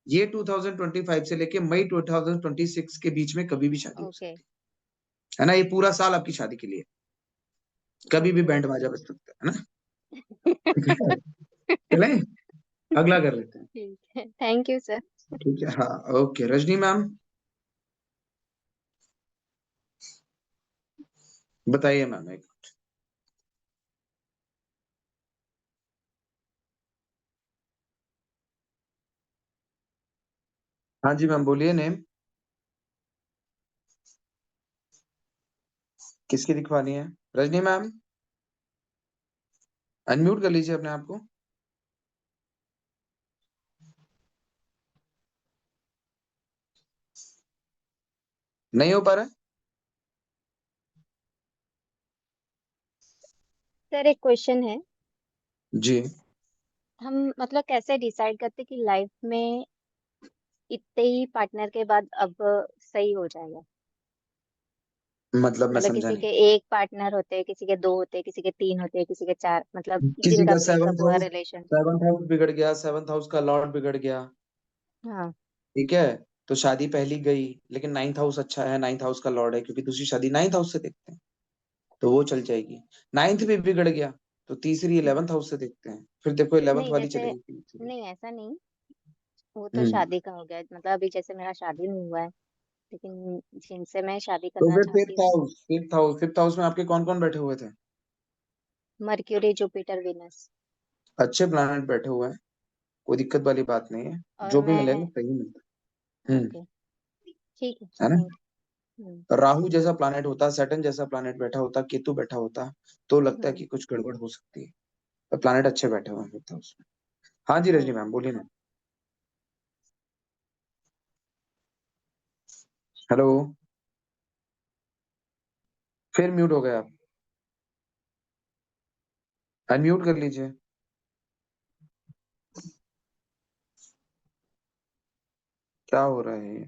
ये 2025 से लेके मई 2026 के बीच में कभी भी शादी हो ओके। सकती है ना, ये पूरा साल आपकी शादी के लिए, कभी भी ओके। बैंड बाजा बज सकता है ना। चले, अगला कर लेते हैं, ठीक है थैंक यू सर। ठीक है, हाँ ओके, रजनी मैम बताइए मैम एक। हाँ जी मैम बोलिए, नेम किसकी दिखवानी है, रजनी मैम अनम्यूट कर लीजिए अपने आप को। नहीं हो पा रहा है? सर एक क्वेश्चन है। जी, हम मतलब कैसे डिसाइड करते कि लाइफ में इतने ही पार्टनर के बाद अब सही हो जाएगा। मतलब मैं मतलब समझा किसी नहीं। के एक पार्टनर होते हैं, किसी के दो होते हैं, किसी के तीन होते हैं, किसी के चार, मतलब किसी जिनका का ब्रेकअप हुआ रिलेशन। सेवंथ हाउस बिगड़ गया, सेवंथ हाउस का लॉर्ड बिगड़ गया, हाँ। ठीक है, तो शादी पहली गई, लेकिन नाइन्थ हाउस अच्छा है, नाइन्थ हाउस का लॉर्ड है, क्योंकि दूसरी शादी नाइन्थ हाउस से देखते हैं, तो वो चल जाएगी। नाइन्थ भी बिगड़ गया तो तीसरी इलेवंथ हाउस से देखते हैं, फिर देखो इलेवंथ नहीं वाली जैसे, चलेगी तीसरी। नहीं ऐसा नहीं, वो तो हम्म, शादी का हो गया, मतलब अभी जैसे मेरा शादी नहीं हुआ है, लेकिन जिनसे मैं शादी तो करना फिर चाहती हूँ। फिफ्थ हाउस में आपके कौन कौन बैठे हुए थे? Mercury Jupiter Venus. अच्छे प्लैनेट बैठे हुए हैं, कोई दिक्कत वाली बात नहीं है, और जो भी मिलेगा मैं। सही मिलता है। ओके ठीक है है ना, थैंक यू। राहु जैसा प्लैनेट होता, सैटर्न जैसा प्लैनेट बैठा होता, केतु बैठा होता, तो लगता है हम्म। कि कुछ गड़बड़ हो सकती है, तो प्लैनेट अच्छे बैठे हुए हैं फिफ्थ हाउस में। हाँ जी रजनी मैम बोलिए मैम। हेलो, फिर म्यूट हो गए आप, अनम्यूट कर लीजिए। क्या हो रहा है ये?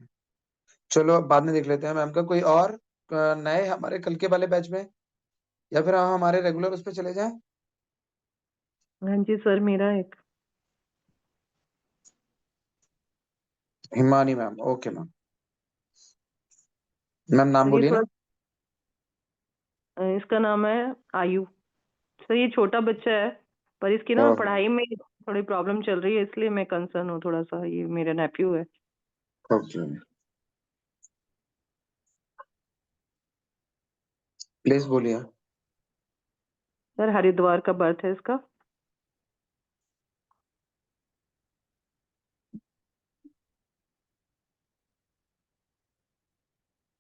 चलो अब बाद में देख लेते हैं मैम का, कोई और नए हमारे कल के वाले बैच में, या फिर हम हमारे रेगुलर उस पर चले जाएं। हाँ जी सर, मेरा एक Himani ma'am, okay ma'am, ma'am नाम सर, ये बोलिए थोड़ा ना। इसका नाम है आयु। सर ये छोटा बच्चा है, पर इसकी ना ओके, पढ़ाई में थोड़ी प्रॉब्लम चल रही है, इसलिए मैं कंसर्न हूँ थोड़ा सा। ये मेरा नेफ्यू है। ओके प्लीज बोलिए। सर हरिद्वार का बर्थ है इसका।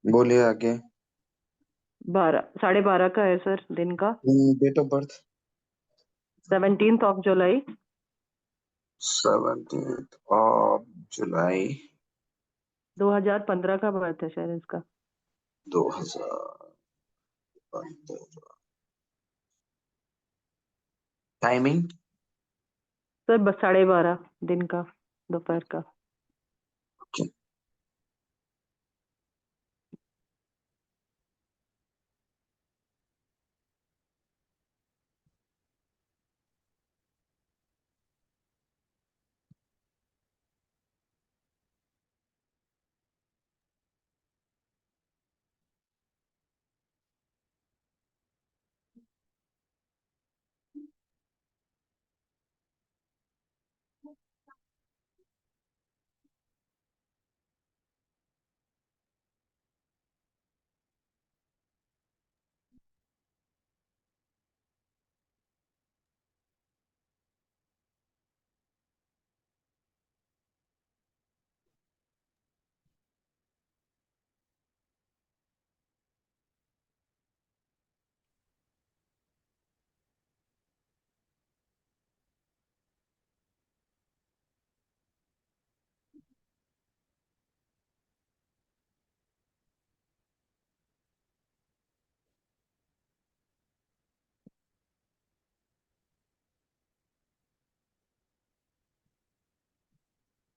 बोलिए आगे। 12 12:30 का है सर दिन का। Date of birth. 17th of July. 17th of July 2015 का बर्थ है शायद इसका। 2015। टाइमिंग सर 12:30 दिन का, दोपहर का।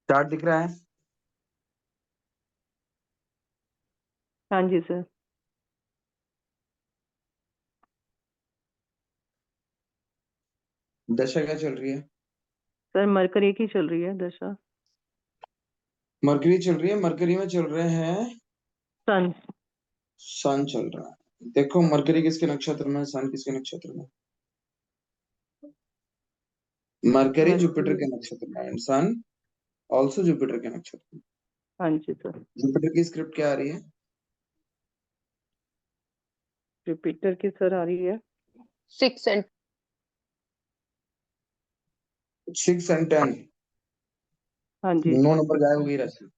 चार्ट दिख रहा है? हाँ जी सर। दशा क्या चल रही है? सर मरकरी की चल रही है दशा। मरकरी चल रही है, मरकरी में चल रहे हैं सन। सन चल रहा है। देखो मरकरी किसके नक्षत्र में, सन किसके नक्षत्र में? Mercury Jupiter mercury. के नक्षत्र में एंड सन ऑल्सो जुपिटर के नक्षत्र में। हाँ जी सर। जुपिटर की स्क्रिप्ट क्या आ रही है? जुपिटर की सर आ रही है 6 and 6 and 10। हाँ जी। 9 नंबर गायब हो गई राशि।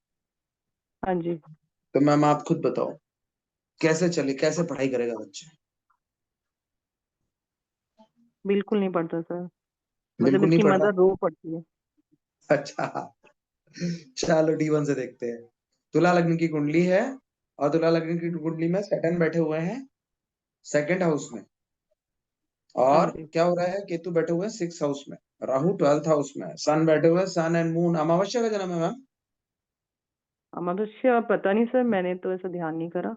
हाँ जी। तो मैम आप खुद बताओ कैसे चले, कैसे पढ़ाई करेगा बच्चा? बिल्कुल नहीं पढ़ता सर, मतलब बिल्कुल नहीं इसकी पढ़ मदर रहा। रो पड़ती है। अच्छा, चलो D1 से देखते हैं। तुला लग्न की कुंडली है और तुला लग्न की कुंडली में सैटर्न बैठे हुए हैं सेकंड हाउस में, हाँ और जी। क्या हो रहा है, केतु बैठे हुए हैं 6 हाउस में, राहु 12th हाउस में, सन बैठे हुए हैं, सन एंड मून। अमावस्या का जन्म है मैम? अमावस्या पता नहीं सर, मैंने तो ऐसा ध्यान नहीं करा।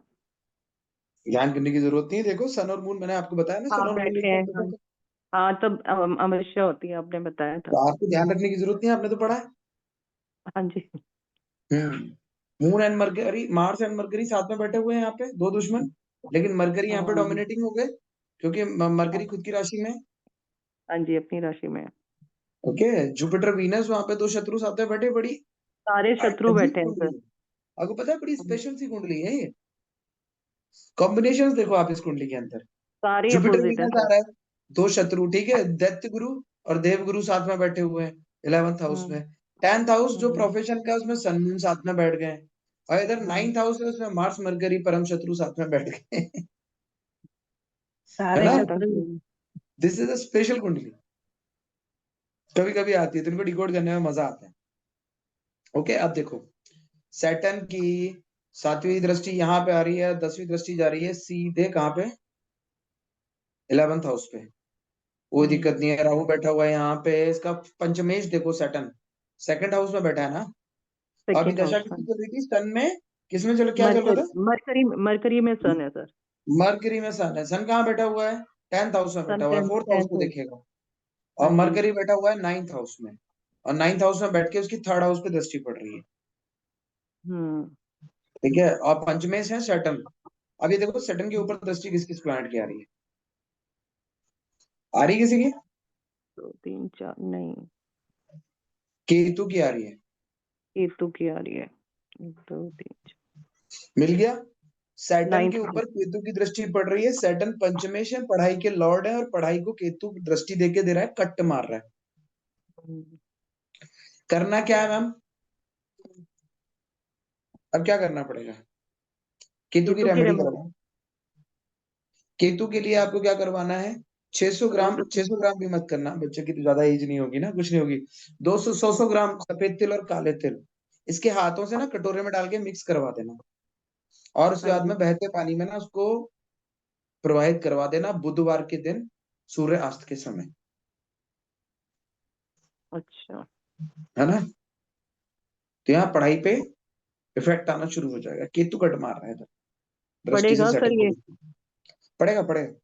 ध्यान करने की जरूरत नहीं है। देखो सन और मून मैंने आपको बताया ना, सन हाँ और मून एक बैठे बार हैं देखो हाँ। तो। हाँ तब अमावस्या होती है, आपने बताया था। तो आपको ध्यान रखने की जरूरत नहीं है, आपने तो पढ़ा है। हाँ जी। Moon and Mercury, Mars and Mercury साथ में बैठे हुए हैं यहाँ पे, दो दुश्मन। लेकिन मरकरी यहाँ पे हाँ। डोमिनेटिंग हो गए क्योंकि मरकरी खुद की राशि में। हाँ जी, अपनी राशि में। ओके, जुपिटर वीनस वहां पे दो शत्रु साथ में बैठे। बड़ी सारे शत्रु अजीब बैठे हैं कुंडली सर। है, आपको पता है, बड़ी स्पेशल सी कुंडली है ये। कॉम्बिनेशन देखो आप इस कुंडली के अंदर। सारे जुपिटर अपोजिट है वीनस आ सर। रहा है, दो शत्रु, ठीक है, दैत्य गुरु और देव गुरु साथ में बैठे हुए हैं 11th हाउस में। 10th हाउस जो हम्म। प्रोफेशन का है उसमें सन मून साथ में बैठ गए, और इधर 9th हाउस है उसमें मार्स मरकरी परम शत्रु साथ में बैठ गए। है सारे ना? शत्रु। दिस इज अ स्पेशल कुंडली, कभी कभी आती है तो इनको डिकोड करने में मजा आता है। ओके, अब देखो सैटर्न की 7वीं दृष्टि यहाँ पे आ रही है, 10वीं दृष्टि जा रही है सीधे कहाँ पे, 11th हाउस पे। कोई दिक्कत नहीं है, राहु बैठा हुआ है यहाँ पे, इसका पंचमेश देखो, सैटर्न सेकंड हाउस में बैठा है ना। अभी सेकेंड दशा हाउस। किसकी चल रही थी, सन में? किसमें चल, क्या चल रहा मरकरी था? मरकरी मरकरी में सन है सर। मरकरी में सन है। सन कहाँ बैठा हुआ है? 10th हाउस में सन बैठा हुआ है, 4th हाउस 10th को हाउस। देखेगा। हाँ और जी। मरकरी बैठा हुआ है 9th हाउस में, और 9th हाउस में बैठ के उसकी 3rd हाउस पे दृष्टि पड़ रही है। हम्म। ठीक है, और पंचमेश है सैटर्न। अब ये देखो सैटर्न के ऊपर दृष्टि किस किस प्लैनेट की आ रही है, आ रही है किसी की? 2 3 4 नहीं, केतु की आ रही है। केतु की आ रही है। 1 2 3 मिल गया। सैटर्न के 9th हाउस। ऊपर केतु की दृष्टि पड़ रही है, सैटर्न पंचमेश है, पढ़ाई के लॉर्ड है, और पढ़ाई को केतु दृष्टि देके दे रहा है, कट मार रहा है। करना क्या है मैम? अब क्या करना पड़ेगा? केतु की केतु की रेमेडी रेमेडी। करवाओ। केतु के लिए आपको क्या करवाना है, 600 ग्राम 600 ग्राम भी मत करना, बच्चे की तो ज्यादा एज नहीं होगी ना, कुछ नहीं होगी। 200 ग्राम सफेद तिल और काले तिल इसके हाथों से ना कटोरे में डाल के मिक्स करवा देना, और उसके हाँ बाद जी। में बहते पानी में ना उसको प्रवाहित करवा देना बुधवार के दिन सूर्य अस्त के समय, अच्छा। है ना। तो यहाँ पढ़ाई पे इफेक्ट आना शुरू हो जाएगा। केतु कट मार रहा है इधर, दृष्टि से पड़ेगा सर सेटिंग ये? को। पढ़ेगा पढ़ेगा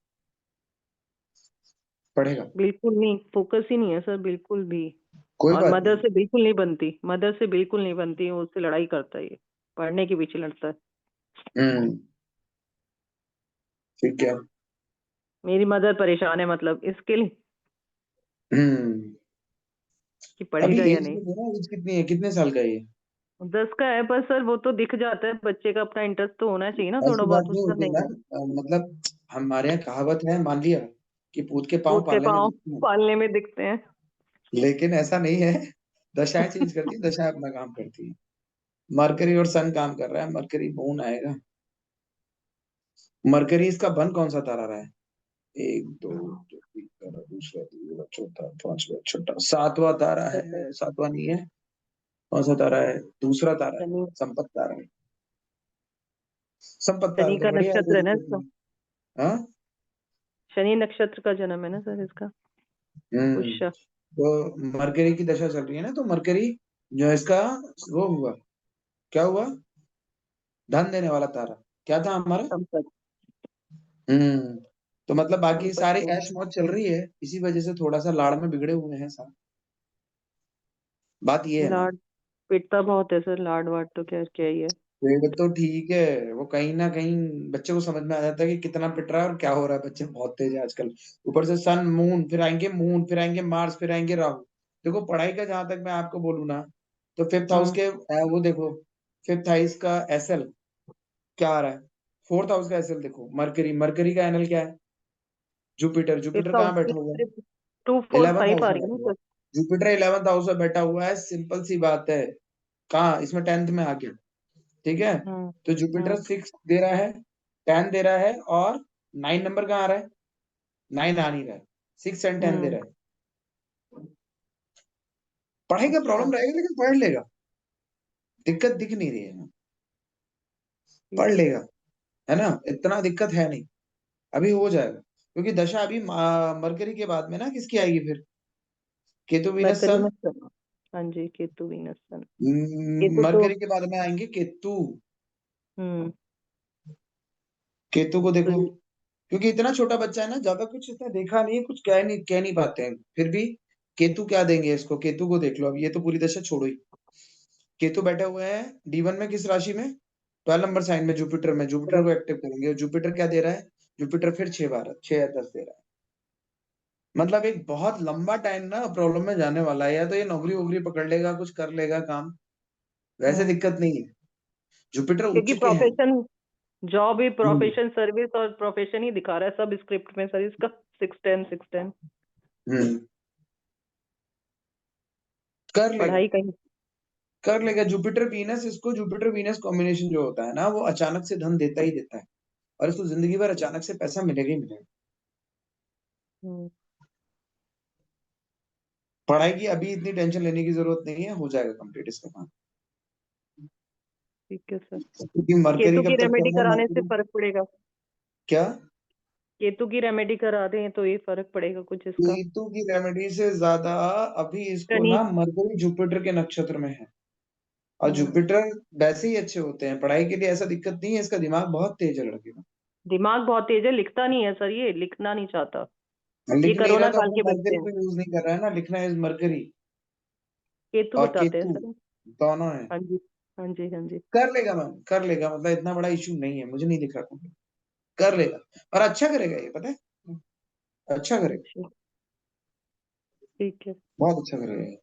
पढ़ेगा, बिल्कुल नहीं, फोकस ही नहीं है सर बिल्कुल भी। कोई और बात मदर नहीं। से बिल्कुल नहीं बनती, मदर से बिल्कुल नहीं बनती, वो उससे लड़ाई करता है ये, पढ़ने के पीछे लड़ता है। हम्म, ठीक है। मेरी मदर परेशान है मतलब इसके लिए हम्म, कि अभी पढ़ेगा या एज नहीं। तो है ना, एज कितनी है, कितने साल का है ये? 10 का है, पर सर वो तो दिख जाता है, बच्चे का अपना इंटरेस्ट तो होना चाहिए ना थोड़ा ऐसी बात बहुत, नहीं उसका होती नहीं है। मैम, मतलब हमारे यहाँ कहावत है, मान लिया कि पूत के पांव पूत के पालने में पाँव दिखते हैं, पालने में दिखते हैं। लेकिन ऐसा नहीं है। दशाएं चेंज करती है, दशाएं अपना काम करती है। मरकरी और सन काम कर रहा है, मरकरी मून आएगा। मरकरी इसका बन कौन सा तारा रहा है? एक दो तीन तारा, दूसरा तीसरा चौथा पांचवा छठा सातवां तारा शनि। है, सातवां नहीं है। कौन सा तारा है? दूसरा तारा है, शनि। संपत तारा है। संपत तारा शनि तो का बढ़िया है, नक्षत्र कोई है ना दिक्कत इसका? नहीं। हाँ। शनि नक्षत्र का जन्म है ना सर इसका? हम्म, पुष्य। तो मरकरी की दशा चल रही है ना, तो मरकरी जो इसका वो हुआ, क्या हुआ? धन देने वाला तारा क्या था हमारा? संपत्ति। हम्म, तो मतलब बाकी सारी संपत्ति। ऐश मौज चल रही है, इसी वजह से थोड़ा सा लाड़ में बिगड़े हुए हैं साहब। बात ये है ना। लाड पिटता बहुत है सर, लाड वाड तो क्या क्या ही है। पेड़ तो ठीक है, वो कहीं ना कहीं बच्चे को समझ में आ जाता है कि कितना पिट रहा है और क्या हो रहा है। बच्चे बहुत तेज है आजकल, ऊपर से सन मून, फिर आएंगे मार्स, फिर आएंगे राहु। देखो पढ़ाई का जहां तक मैं आपको बोलूँ ना, तो फिफ्थ हाउस हम्म। के वो देखो, फिफ्थ हाउस का एसएल क्या आ रहा है? फोर्थ हाउस का एसएल देखो, मरकरी, मरकरी का एनएल क्या है? जुपिटर, जुपिटर फिफ्थ हाउस कहाँ बैठा हुआ है? में 2 4 11th 5 हाउस आ में रही है ना बैठा हुआ सर? है। जुपिटर 11th हाउस में बैठा हुआ है, सिंपल सी बात है। कहाँ? इसमें 10th में आ गया, ठीक है। हम्म। तो जुपिटर हम्म। 6 दे रहा है, 10 दे रहा है, और 9 नंबर कहाँ आ रहा है? 9 आ नहीं रहा है, 6 एंड 10 दे हम्म। रहा है। पढ़ाई का अच्छा। प्रॉब्लम रहेगा, लेकिन पढ़ लेगा, दिक्कत दिख नहीं रही है ना, पढ़ ठीक है। लेगा, है ना, इतना दिक्कत है नहीं, अभी हो जाएगा। क्योंकि दशा अभी मरकरी के बाद में ना किसकी आएगी फिर? केतु वीनस मरकरी सन। में सन। हाँ जी, केतु वीनस सन। केतु तो। मरकरी के बाद में आएंगे केतु। हम्म। केतु को तो देखो, ये क्योंकि इतना छोटा बच्चा है ना, ज्यादा कुछ इसने देखा नहीं है, कुछ कह नहीं पाते हैं, फिर भी केतु क्या देंगे इसको? केतु को देख लो, अब ये तो पूरी दशा छोड़ो ही। केतु बैठे हुए हैं D1 में, किस राशि में? 12 नंबर साइन में, जुपिटर में। जुपिटर को एक्टिव करेंगे, और जुपिटर क्या दे रहा है? जुपिटर फिर 6 12 6 या 10 दे रहा है। मतलब एक बहुत लंबा टाइम ना प्रॉब्लम में जाने वाला है, या तो ये नौकरी वोकरी पकड़ लेगा, कुछ कर लेगा काम, वैसे हम्म। दिक्कत नहीं है। जुपिटर उच्च क्योंकि के हैं। प्रोफेशन, जॉब ही हम्म, प्रोफेशन, सर्विस और प्रोफेशन ही दिखा रहा है सब स्क्रिप्ट में सर इसका। 6 10 6 10। हम्म, कर लेगा, पढ़ाई कहीं। कर लेगा। जुपिटर वीनस, इसको जुपिटर वीनस कॉम्बिनेशन जो होता है ना, वो अचानक से धन देता ही देता है, और इसको जिंदगी भर अचानक से पैसा मिलेगा ही मिलेगा। हम्म। पढ़ाई की अभी इतनी टेंशन लेने की जरूरत नहीं है, हो जाएगा कंप्लीट इसका काम। ठीक है सर। क्योंकि मरकरी केतु की कब तक रेमेडी करना है? कराने से मरकरी फर्क पड़ेगा? क्या? केतु की रेमेडी करा दें तो ये फर्क पड़ेगा कुछ इसका? केतु की रेमेडी से ज्यादा अभी इसको शनि। ना, मरकरी जुपिटर के नक्षत्र में है, और हम्म। जुपिटर वैसे ही अच्छे होते हैं पढ़ाई के लिए, ऐसा दिक्कत नहीं है, इसका दिमाग बहुत तेज है लड़के का। दिमाग बहुत तेज है, लिखता नहीं है सर, ये लिखना नहीं चाहता। ये लिख नहीं रहा कोरोना तो काल अपने के बच्चे मरकरी हैं। को यूज नहीं कर रहा है ना, लिखना इज मरकरी केतु और बताते हैं केतु, सर। दोनों है। हाँ जी। हाँ जी। हाँ जी। कर लेगा मैम, कर लेगा, मतलब इतना बड़ा इशू नहीं है, मुझे नहीं दिख रहा कोई। कर लेगा, और अच्छा करेगा ये, पता है, अच्छा करेगा, अच्छा। ठीक है। बहुत अच्छा करेगा ये।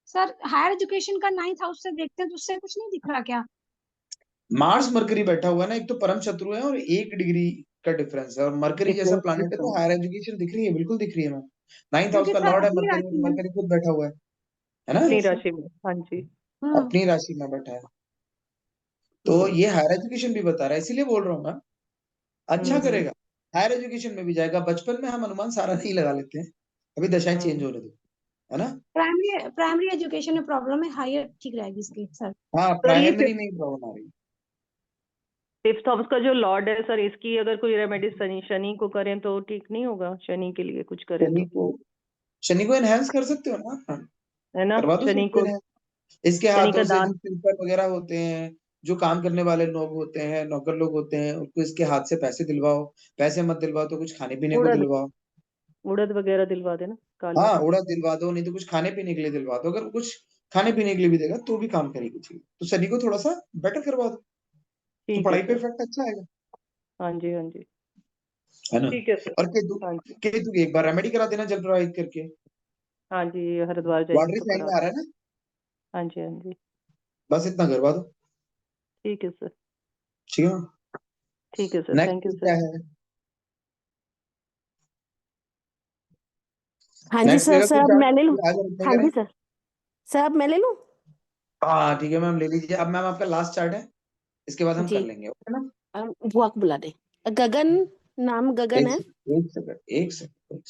सर हायर एजुकेशन का 9th हाउस से देखते हैं तो उससे कुछ नहीं दिख रहा क्या? मार्स मरकरी बैठा हुआ है ना, एक तो परम शत्रु है, और 1 डिग्री का डिफरेंस है, और मरकरी जैसा डिफरेंस प्लानिट है, दिख रहा तो है। हायर एजुकेशन दिख रही है, बिल्कुल दिख रही है मैम। 9th हाउस क्योंकि का सर लॉर्ड है अपनी मरकरी, राशि और में। मरकरी खुद बैठा हुआ है ना, अपनी राशि में। हाँ जी। हम्म। अपनी राशि में बैठा है। तो हम्म। ये हायर एजुकेशन भी बता रहा है, इसीलिए बोल रहा हूँ मैं, अच्छा हम्म। करेगा, हायर एजुकेशन में भी जाएगा। बचपन में हम अनुमान सारा नहीं लगा लेते हैं, अभी दशाएं चेंज होने दो, है ना। प्राइमरी एजुकेशन में प्रॉब्लम है, हायर ठीक रहेगी इसकी सर। हाँ, सर ये प्राइमरी में ही प्रॉब्लम आ रही है। फिफ्थ हाउस का जो लॉर्ड है सर, इसकी अगर कोई रेमेडी शनि को करें तो ठीक नहीं होगा? शनि के लिए कुछ करें तो शनि को एनहेंस कर सकते हो ना, है ना? करवा दो शनि शनि को को, enhance। इसके शनि का हाथों से जो दान, सिल्पर वगैरह होते हैं, जो काम करने वाले लोग होते हैं, नौकर लोग होते हैं, उनको इसके हाथ से पैसे दिलवाओ। पैसे मत दिलवाओ तो कुछ खाने पीने को उड़द दिलवाओ। उड़द वगैरह दिलवा देना काली। हाँ, उड़द दिलवा दो, नहीं तो कुछ खाने पीने के लिए दिलवा दो। अगर वो कुछ खाने पीने के लिए भी देगा तो भी काम करेगी चीज। तो शनि को थोड़ा सा बेटर करवा दो, तो ठीक है पढ़ाई पे सर। इफेक्ट अच्छा आएगा, हाँ जी, हाँ जी, है ना। ठीक है सर। और केतु, हाँ जी, केतु की एक बार रेमेडी करा देना जल प्रवाहित करके। हाँ जी, हरिद्वार जाएंगे वाटरी तो साइन करा में आ दें। रहा है ना, हाँ जी, हाँ जी, बस इतना करवा दो। ठीक है सर। ठीक है ना। ठीक है sir, thank you next sir. क्या है, हाँ जी नेक्स्ट सर, लेगा सर कोई अब मैं ले लूँ? चार्ट, आज रखते हाँ करें। जी सर, सर अब मैं ले लूँ? हाँ ठीक है मैम, ले लीजिए। अब मैम आपका लास्ट चार्ट है, इसके बाद हम कर जी, लेंगे, ओके ना। बुआ को बुला दे। गगन, नाम गगन एक है। सेकंड, एक सेकंड, एक सेकंड, एक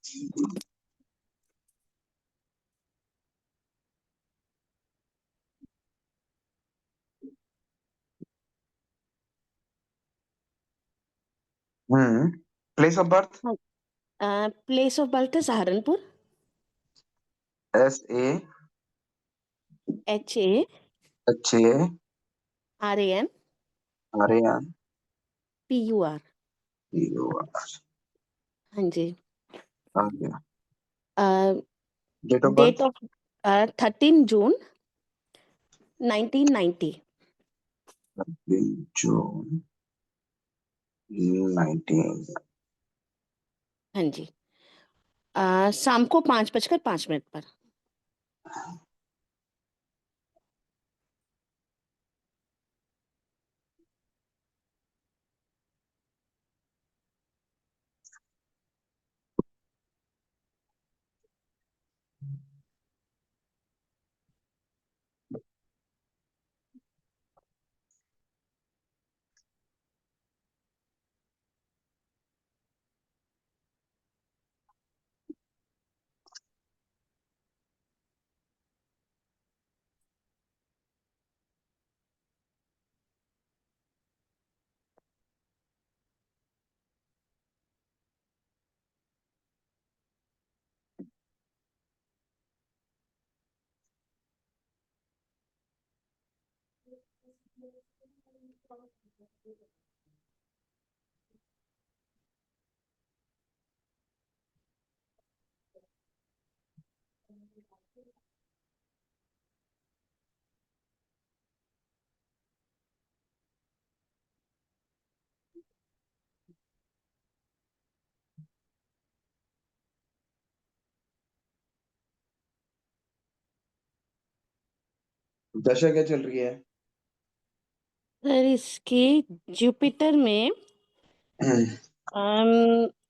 second. Place of birth place of birth है Saharanpur. SA HA HA RAN RAN PUR। PUR। हाँ जी। आ गया। Date of date birth of 13 June 1990। June 19। हाँ जी। शाम को 5:05 पर। दशा क्या चल रही है। सर इसकी जुपिटर में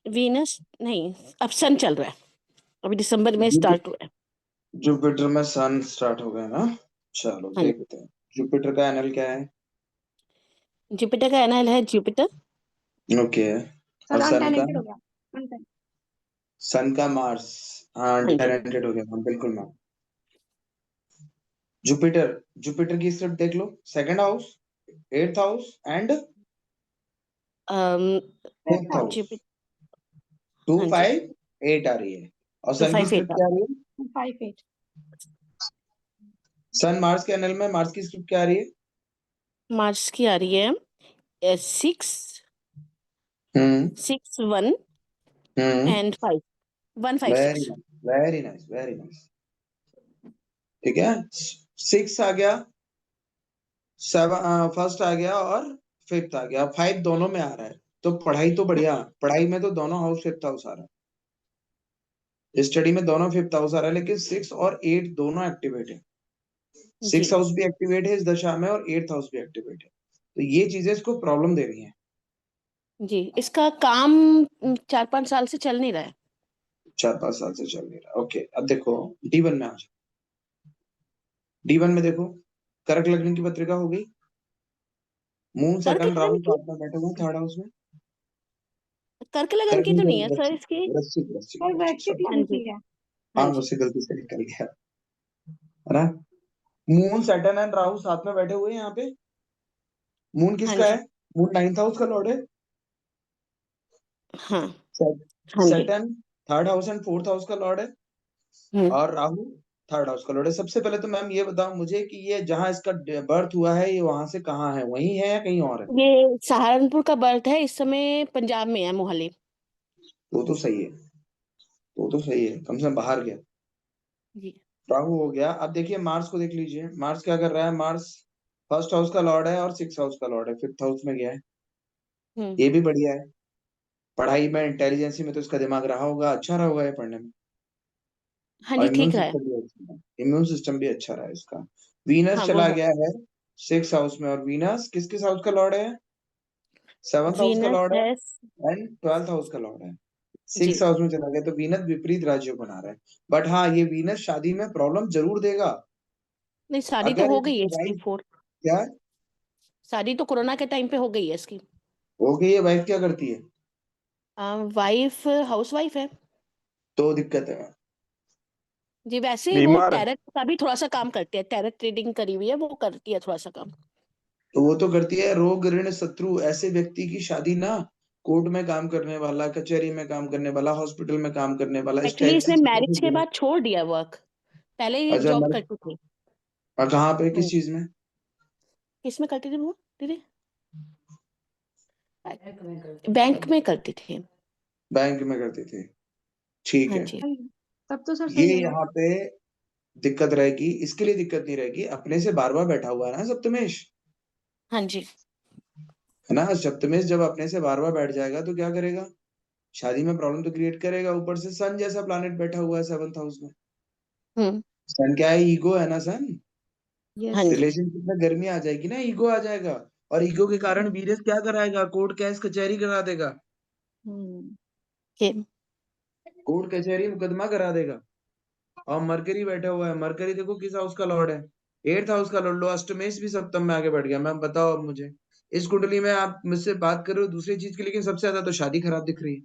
वीनस नहीं, अब सन चल रहा है, अभी दिसंबर में स्टार्ट हुआ है। जुपिटर में सन स्टार्ट हो गया ना, चलो हाँ, देखते हैं। जुपिटर का एनल क्या है। जुपिटर का एनल है जुपिटर। ओके, और सर सन का, अनटैलेंटेड हो गया, untalented। सन का मार्स। हाँ, हाँ जी। टैलेंटेड हो गया मैम, बिल्कुल मैम। जुपिटर, जुपिटर की स्क्रिप्ट देख लो, second house, 8th house and Fifth 4th house, house. Jupiter. 2 हाँ जी, 5 8 आ रही है। और सन की 258 स्क्रिप्ट क्या आ रही है। 5 8। सन मार्स के एनल में मार्स की स्क्रिप्ट क्या आ रही है। मार्च की आ रही है 6 hmm 6 1 hmm and 5 very 156। Nice, very nice, very nice. ठीक है, 6 आ गया, 7 फर्स्ट आ गया और 5th आ गया। 5 दोनों में आ रहा है, तो पढ़ाई तो बढ़िया, पढ़ाई में तो दोनों हाउस 5th हाउस आ रहा है। स्टडी में दोनों 5th हाउस आ रहा है, लेकिन 6 और 8 दोनों एक्टिवेट है। जी 6 हाउस भी एक्टिवेट है इस दशा में और 8th हाउस भी एक्टिवेट है। तो ये चीजें इसको प्रॉब्लम दे रही हैं। जी, इसका काम 4-5 साल से चल नहीं रहा है। 4-5 साल से चल नहीं रहा। ओके, अब देखो D1 में आ जाओ। D1 में देखो, कर्क लग्न की पत्रिका हो गई। मून कर्क सेकंड, लगन राहु की साथ में बैठे हुए हैं 3rd हाउस में। करके लगन की तो नहीं है सर इसकी। वृश्चिक वृश्चिक और वृश्चिक वैश्विक sorry। हाँ लगन जी की है। हाँ हाँ जी मुझसे गलती से निकल गया है ना। मून सैटर्न एंड राहु साथ में बैठे हुए हैं यहाँ पे। मून हाँ किसका जी है? मून 9th हाउस का लॉर्ड है। हाँ हाँ जी Saturn 3rd house and 4th house का लॉर्ड है। हम्म। और राहु 3rd हाउस का लॉर्ड है। सबसे पहले तो मैम ये बताओ मुझे कि ये जहाँ इसका बर्थ हुआ है ये वहां से कहाँ है, वहीं है या कहीं और है? ये सहारनपुर का बर्थ है, इस समय पंजाब में है, मोहाली। तो सही है, तो सही है, कम से कम बाहर गया। जी राहु हो गया। अब देखिए मार्स को देख लीजिए, मार्स क्या कर रहा है। मार्स 1st हाउस का लॉर्ड है और 6th हाउस का लॉर्ड है, 5th हाउस में गया है। हम्म। ये भी बढ़िया है। पढ़ाई में इंटेलिजेंसी में तो इसका दिमाग रहा होगा, अच्छा रहा होगा ये पढ़ने में। हाँ और जी इम्यून ठीक रहा है। सिस्टम भी अच्छा है, इम्यून सिस्टम भी अच्छा रहा है इसका। वीनस हाँ वो चला है। गया है 6th हाउस में, और वीनस किस किस हाउस का लॉर्ड है? 7th हाउस का वीनस लॉर्ड है है। एंड 12th हाउस का लॉर्ड है। जी 6th हाउस में चला गया तो वीनस विपरीत राज्यों बना रहा है। बट हाँ ये वीनस शादी में प्रॉब्लम जरूर देगा। नहीं, शादी तो अगर हो गई है इसकी इसकी वाइफ, फोर। क्या शादी तो कोरोना के टाइम पे हो गई है इसकी। हो गई है, वाइफ क्या करती है? वाइफ हाउस वाइफ है। तो दिक्कत है। जी वैसे वो बीमार है। टैरेट का भी थोड़ा सा काम करती है, टैरेट ट्रेडिंग करी हुई है, वो करती है थोड़ा सा काम। तो वो तो करती है। रोग ऋण शत्रु ऐसे व्यक्ति की शादी ना, कोर्ट में काम करने वाला, कचहरी में काम करने वाला, हॉस्पिटल में काम करने वाला, इस एक्चुअली टाइप की इसने चीजों से मैरिज के जुड़ा। बाद छोड़ दिया वर्क, पहले ये अच्छा जॉब मर, करती थी। और कहाँ पे, किस हम्म। चीज में? किस में करती थी वो दीदी? बैंक में करती थी। बैंक में करती थी, ठीक हाँ है। जी तब तो सर ये सही है। यहाँ पे दिक्कत रहेगी, इसके लिए दिक्कत नहीं रहेगी, अपने से बार बार बैठा हुआ है ना सप्तमेश, हाँ जी है ना। सप्तमेश जब अपने से बार बार बैठ जाएगा तो क्या करेगा? शादी में प्रॉब्लम तो क्रिएट करेगा। ऊपर से सन जैसा प्लानेट बैठा हुआ है 7th हाउस में। हम्म। सन क्या है? ईगो है ना सन। हाँ यस। जी रिलेशनशिप में गर्मी आ जाएगी ना, ईगो आ जाएगा। और ईगो के कारण वीरेश क्या कराएगा? कोर्ट केस कचहरी करा देगा। हम्म। ये कोर्ट कचहरी मुकदमा करा देगा। और मरकरी बैठा हुआ है। मरकरी देखो किस हाउस का लॉर्ड है? 8th हाउस का लॉर्ड। लो अष्टमेश भी सप्तम में आगे बढ़ गया। मैम बताओ अब मुझे, इस कुंडली में आप मुझसे बात कर रहे हो दूसरी चीज की, लेकिन सबसे ज्यादा तो शादी खराब दिख रही है।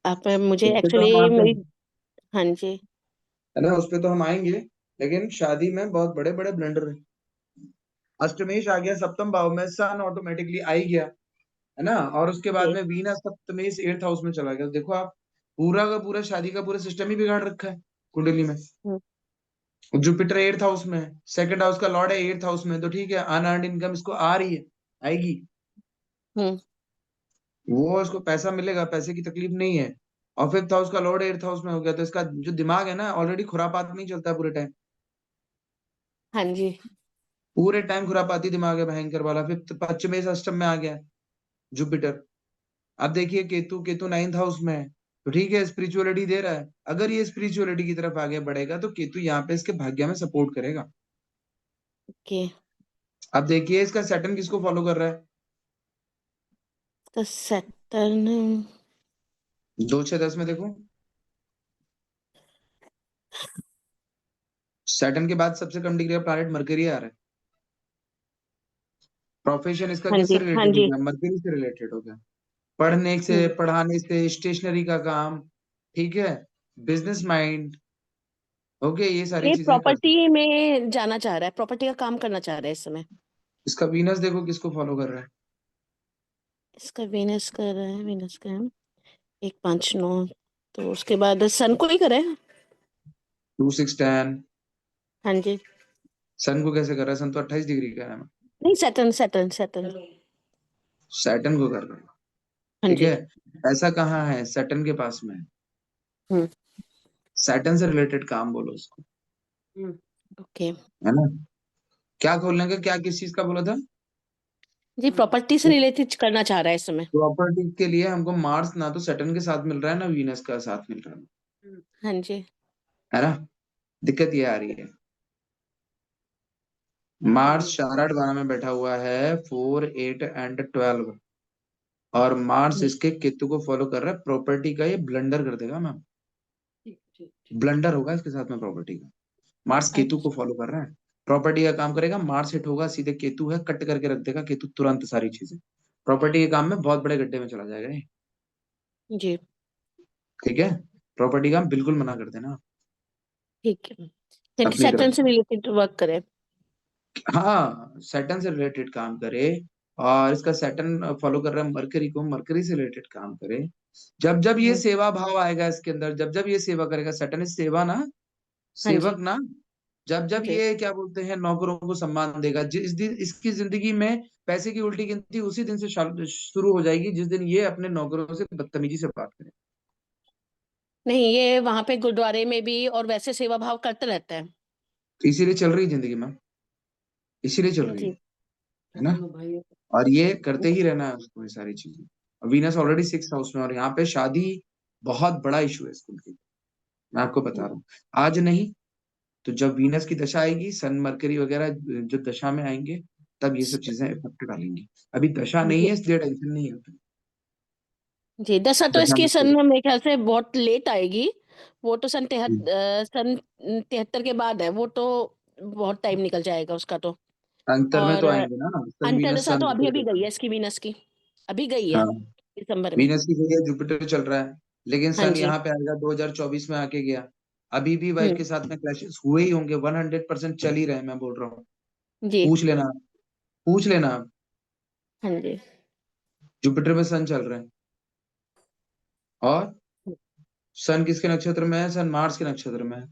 आप मुझे उस पे तो एक्चुअली हम आते मेरी। हैं, हाँ जी है ना, उस पे तो हम आएंगे। लेकिन शादी में बहुत बड़े बड़े ब्लंडर है। अष्टमेश आ गया सप्तम भाव में, सन ऑटोमेटिकली आ ही गया, है ना। और उसके बाद जी में वीनस सप्तमेश 8th हाउस में चला गया। तो देखो आप, पूरा का पूरा शादी का पूरा सिस्टम ही बिगाड़ रखा है कुंडली में। हम्म जुपिटर 8th हाउस में है, 2nd हाउस का लॉर्ड है 8th हाउस में, तो ठीक है, अनअर्न्ड इनकम इसको आ रही है, आएगी। हम्म। वो इसको पैसा मिलेगा, पैसे की तकलीफ नहीं है। और 5th हाउस का लॉर्ड 8th हाउस में हो गया, तो इसका जो दिमाग है ना, ऑलरेडी खुरापात में ही चलता है पूरे टाइम। हाँ जी पूरे टाइम खुरापाती दिमाग है भयंकर वाला। फिर पश्चिमेश अष्टम में आ गया जुपिटर। अब देखिए केतु, केतु 9th हाउस में है, तो ठीक है, स्पिरिचुअलिटी दे रहा है। अगर ये स्पिरिचुअलिटी की तरफ आगे बढ़ेगा तो केतु यहाँ पे इसके भाग्य में सपोर्ट करेगा। ओके। अब देखिए इसका सैटर्न किसको फॉलो कर रहा है? तो सैटर्न। 2 6 10 में देखो, सैटर्न के बाद सबसे कम डिग्री का प्लैनेट मरकरी आ रहा है। प्रोफेशन इसका हाँ किससे जी हाँ रिलेटेड हो जी गया? मरकरी से रिलेटेड हो गया। पढ़ने से, हम्म। पढ़ाने से, स्टेशनरी का काम, ठीक है, बिजनेस माइंड, ओके, ये सारी ये चीजें कर सकते। प्रॉपर्टी में जाना चाह रहा है, प्रॉपर्टी का काम करना चाह रहा है इस समय। इसका वीनस देखो किसको फॉलो कर रहा है? इसका वीनस कर रहा है, वीनस का है 1 5 9, तो उसके बाद सन को ही करे। 2 6 10। हाँ जी। सन को कैसे कर रहा है? सन तो 28 डिग्री का है। नहीं, सैटर्न सैटर्न सैटर्न। सैटर्न को कर रहा है, हाँ ठीक जी। है। ऐसा कहाँ है? सैटर्न के पास में है। हम्म सैटर्न से रिलेटेड काम बोलो उसको, ओके। है ना। क्या खोलने का, क्या किस चीज का बोला था? जी प्रॉपर्टी से रिलेटेड करना चाह रहा है इस समय। प्रॉपर्टी के लिए हमको मार्स ना तो सैटर्न के साथ मिल रहा है ना वीनस का साथ मिल रहा हाँ जी है ना। दिक्कत ये आ रही है। मार्स चार 12 में बैठा हुआ है, 4 8 एंड 12, और मार्स इसके केतु को फॉलो कर रहा है। प्रॉपर्टी का ये ब्लंडर कर देगा मैम, ब्लंडर होगा इसके साथ में प्रॉपर्टी का। मार्स केतु को अच्छा फॉलो कर रहा है, प्रॉपर्टी का काम करेगा। मार्स हिट होगा, सीधे केतु है, कट करके रख देगा केतु तुरंत सारी चीजें। प्रॉपर्टी के काम में बहुत बड़े गड्ढे में चला जाएगा ये। जी ठीक है, प्रॉपर्टी काम बिल्कुल मना कर देना। ठीक है, यानी अपनी सैटर्न तरफ से रिलेटेड वर्क करें। हाँ, सैटर्न से रिलेटेड काम करे, और इसका सैटर्न फॉलो कर रहा है मरकरी को, मरकरी से रिलेटेड काम करे। जब जब ये सेवा भाव आएगा इसके अंदर, जब जब ये सेवा करेगा, सैटर्न इज सेवा ना, हाँ जी सेवक ना, जब जब जी ये क्या बोलते हैं नौकरों को सम्मान देगा, जिस दिन इसकी जिंदगी में पैसे की उल्टी गिनती उसी दिन से शुरू हो जाएगी जिस दिन ये अपने नौकरों से बदतमीजी से बात करे। नहीं, ये वहां पे गुरुद्वारे में भी और वैसे सेवा भाव करते रहता है। तो इसीलिए चल रही है जिंदगी में, इसीलिए चल रही जी है ना। और ये करते ही रहना है उसको, ये सारी चीजें। वीनस ऑलरेडी 6th हाउस में, और यहाँ पे शादी बहुत बड़ा इशू है स्कूल की, मैं आपको बता रहा हूँ। आज नहीं तो जब वीनस की दशा आएगी, सन मरकरी वगैरह जो दशा में आएंगे, तब ये सब चीजें इफेक्ट डालेंगी। अभी दशा नहीं जी है इसलिए टेंशन नहीं है। जी, दशा तो दशा इसकी में सन तो मेरे ख्याल से बहुत लेट आएगी। वो तो सन हम्म, 73 के बाद है, वो तो बहुत टाइम निकल जाएगा उसका तो। अंतर में और तो आएंगे ना, सन वीनस अंतर्दशा सन तो अभी अभी गई जुपिटर। है इसकी, वीनस की अभी गई है हाँ, दिसंबर में। वीनस की जगह जुपिटर चल रहा है, लेकिन हाँ सन जी। यहाँ पे आएगा 2024 में आके गया। अभी भी वाइफ हम्म। के साथ में क्लैशेस हुए ही होंगे, 100% चल ही रहे हैं, मैं बोल रहा हूँ। जी। पूछ लेना, पूछ लेना आप। हाँ जी। जुपिटर में सन चल रहे हैं, और सन किसके नक्षत्र में है? सन मार्स के नक्षत्र में है।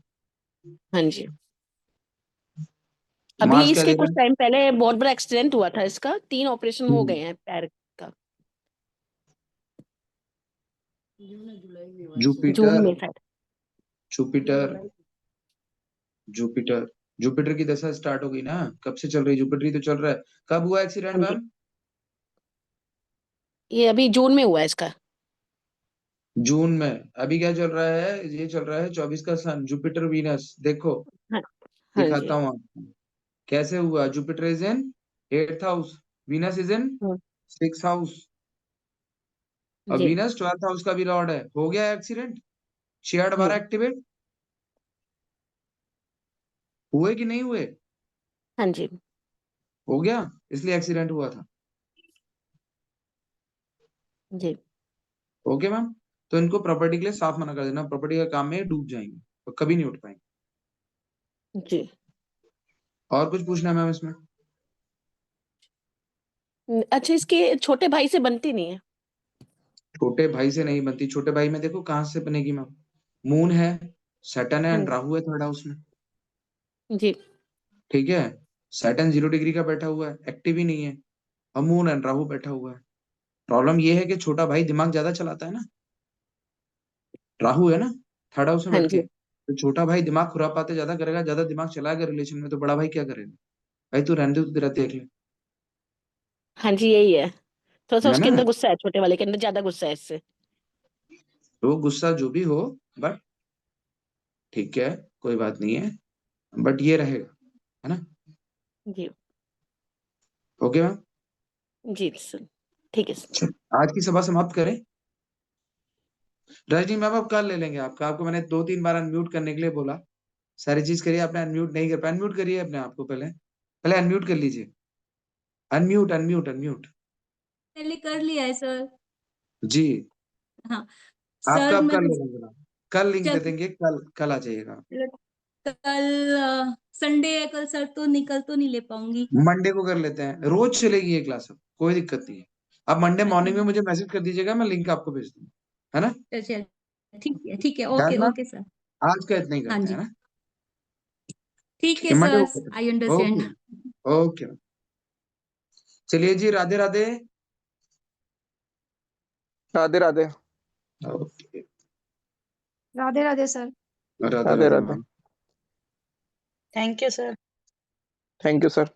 हाँ जी, अभी मार्स क्या इसके दे रहा कुछ है? टाइम पहले बहुत बड़ा एक्सीडेंट हुआ था इसका, 3 ऑपरेशन हो हम्म, गए हैं पैर का। जून जुपिटर, में शायद। जुपिटर, जुपिटर, जुपिटर की दशा स्टार्ट हो गई ना, कब से चल रही है? जुपिटर ही तो चल रहा है। कब हुआ एक्सीडेंट हाँ जी, मैम? ये अभी जून में हुआ है इसका। जून में। अभी क्या चल रहा है? ये चल रहा है 24 का सन, जुपिटर वीनस, देखो हाँ। हाँ जी। दिखाता हूँ आपको कैसे हुआ। Jupiter is in 8th house, Venus is in hmm, 6th house, और जी। वीनस 12th हाउस का भी लॉर्ड है। हो गया एक्सीडेंट, शेयर्ड बार हम्म। एक्टिवेट हुए कि नहीं हुए? हाँ जी। हो गया, इसलिए एक्सीडेंट हुआ था। जी। ओके मैम, तो इनको प्रॉपर्टी के लिए साफ मना कर देना, प्रॉपर्टी का काम में ये डूब जाएंगे और कभी नहीं उठ पाएंगे। जी। और कुछ पूछना है मैम इसमें? अच्छा, इसके छोटे भाई से बनती नहीं है। छोटे भाई से नहीं बनती। छोटे भाई में देखो कहाँ से बनेगी मैम, मून है, सैटर्न है, हाँ एंड राहु है 3rd हाउस में। जी। ठीक है, सैटर्न 0 डिग्री का बैठा हुआ है, एक्टिव ही नहीं है, और मून एंड राहु बैठा हुआ है। प्रॉब्लम ये है कि छोटा भाई दिमाग ज्यादा चलाता है ना, राहु है ना 3rd हाउस में हाँ बैठ के, जी। तो छोटा भाई दिमाग खुरापाते ज्यादा करेगा, ज्यादा दिमाग चलाएगा रिलेशन में, तो बड़ा भाई क्या करेगा? भाई तू रहने दे, तू तेरा देख ले। हाँ जी, यही है। थोड़ा सा है उसके ना, अंदर गुस्सा है, छोटे वाले के अंदर ज्यादा गुस्सा है इससे। तो गुस्सा जो भी हो, बट ठीक है, कोई बात नहीं है, बट ये रहेगा, है ना। जी। ओके मैम, जी सर, ठीक है सर। चल आज की सभा समाप्त करें। रजनी मैम अब कल ले लेंगे आपका, आपको मैंने 2-3 बार अनम्यूट करने के लिए बोला, सारी चीज करिए, आपने अनम्यूट नहीं कर पाया। अनम्यूट करिए अपने आप को, पहले पहले अनम्यूट कर लीजिए। Unmute unmute unmute. पहले कर लिया है सर। जी, हाँ आपका सर, अब मैं कल ले लेंगे मैम, कल लिंक दे जब देंगे, कल कल आ जाइएगा। कल संडे है कल सर, तो निकल तो नहीं ले पाऊंगी। मंडे को कर लेते हैं, रोज चलेगी ये क्लास, अब कोई दिक्कत नहीं है। आप मंडे मॉर्निंग में मुझे मैसेज कर दीजिएगा, मैं लिंक आपको भेज दूंगा, है ना। अच्छा ठीक है, okay done ma'am, okay sir. आज का इतना ही हाँ करते हैं जी, ना। ठीक ठीक है है, मंडे को सर, करते आई हैं। अंडरस्टैंड। ओके, ओके, चलिए जी, Radhe Radhe. Radhe Radhe. Okay, Radhe Radhe sir. Radhe Radhe Radhe Radhe. Ma'am. Thank you sir. Thank you sir.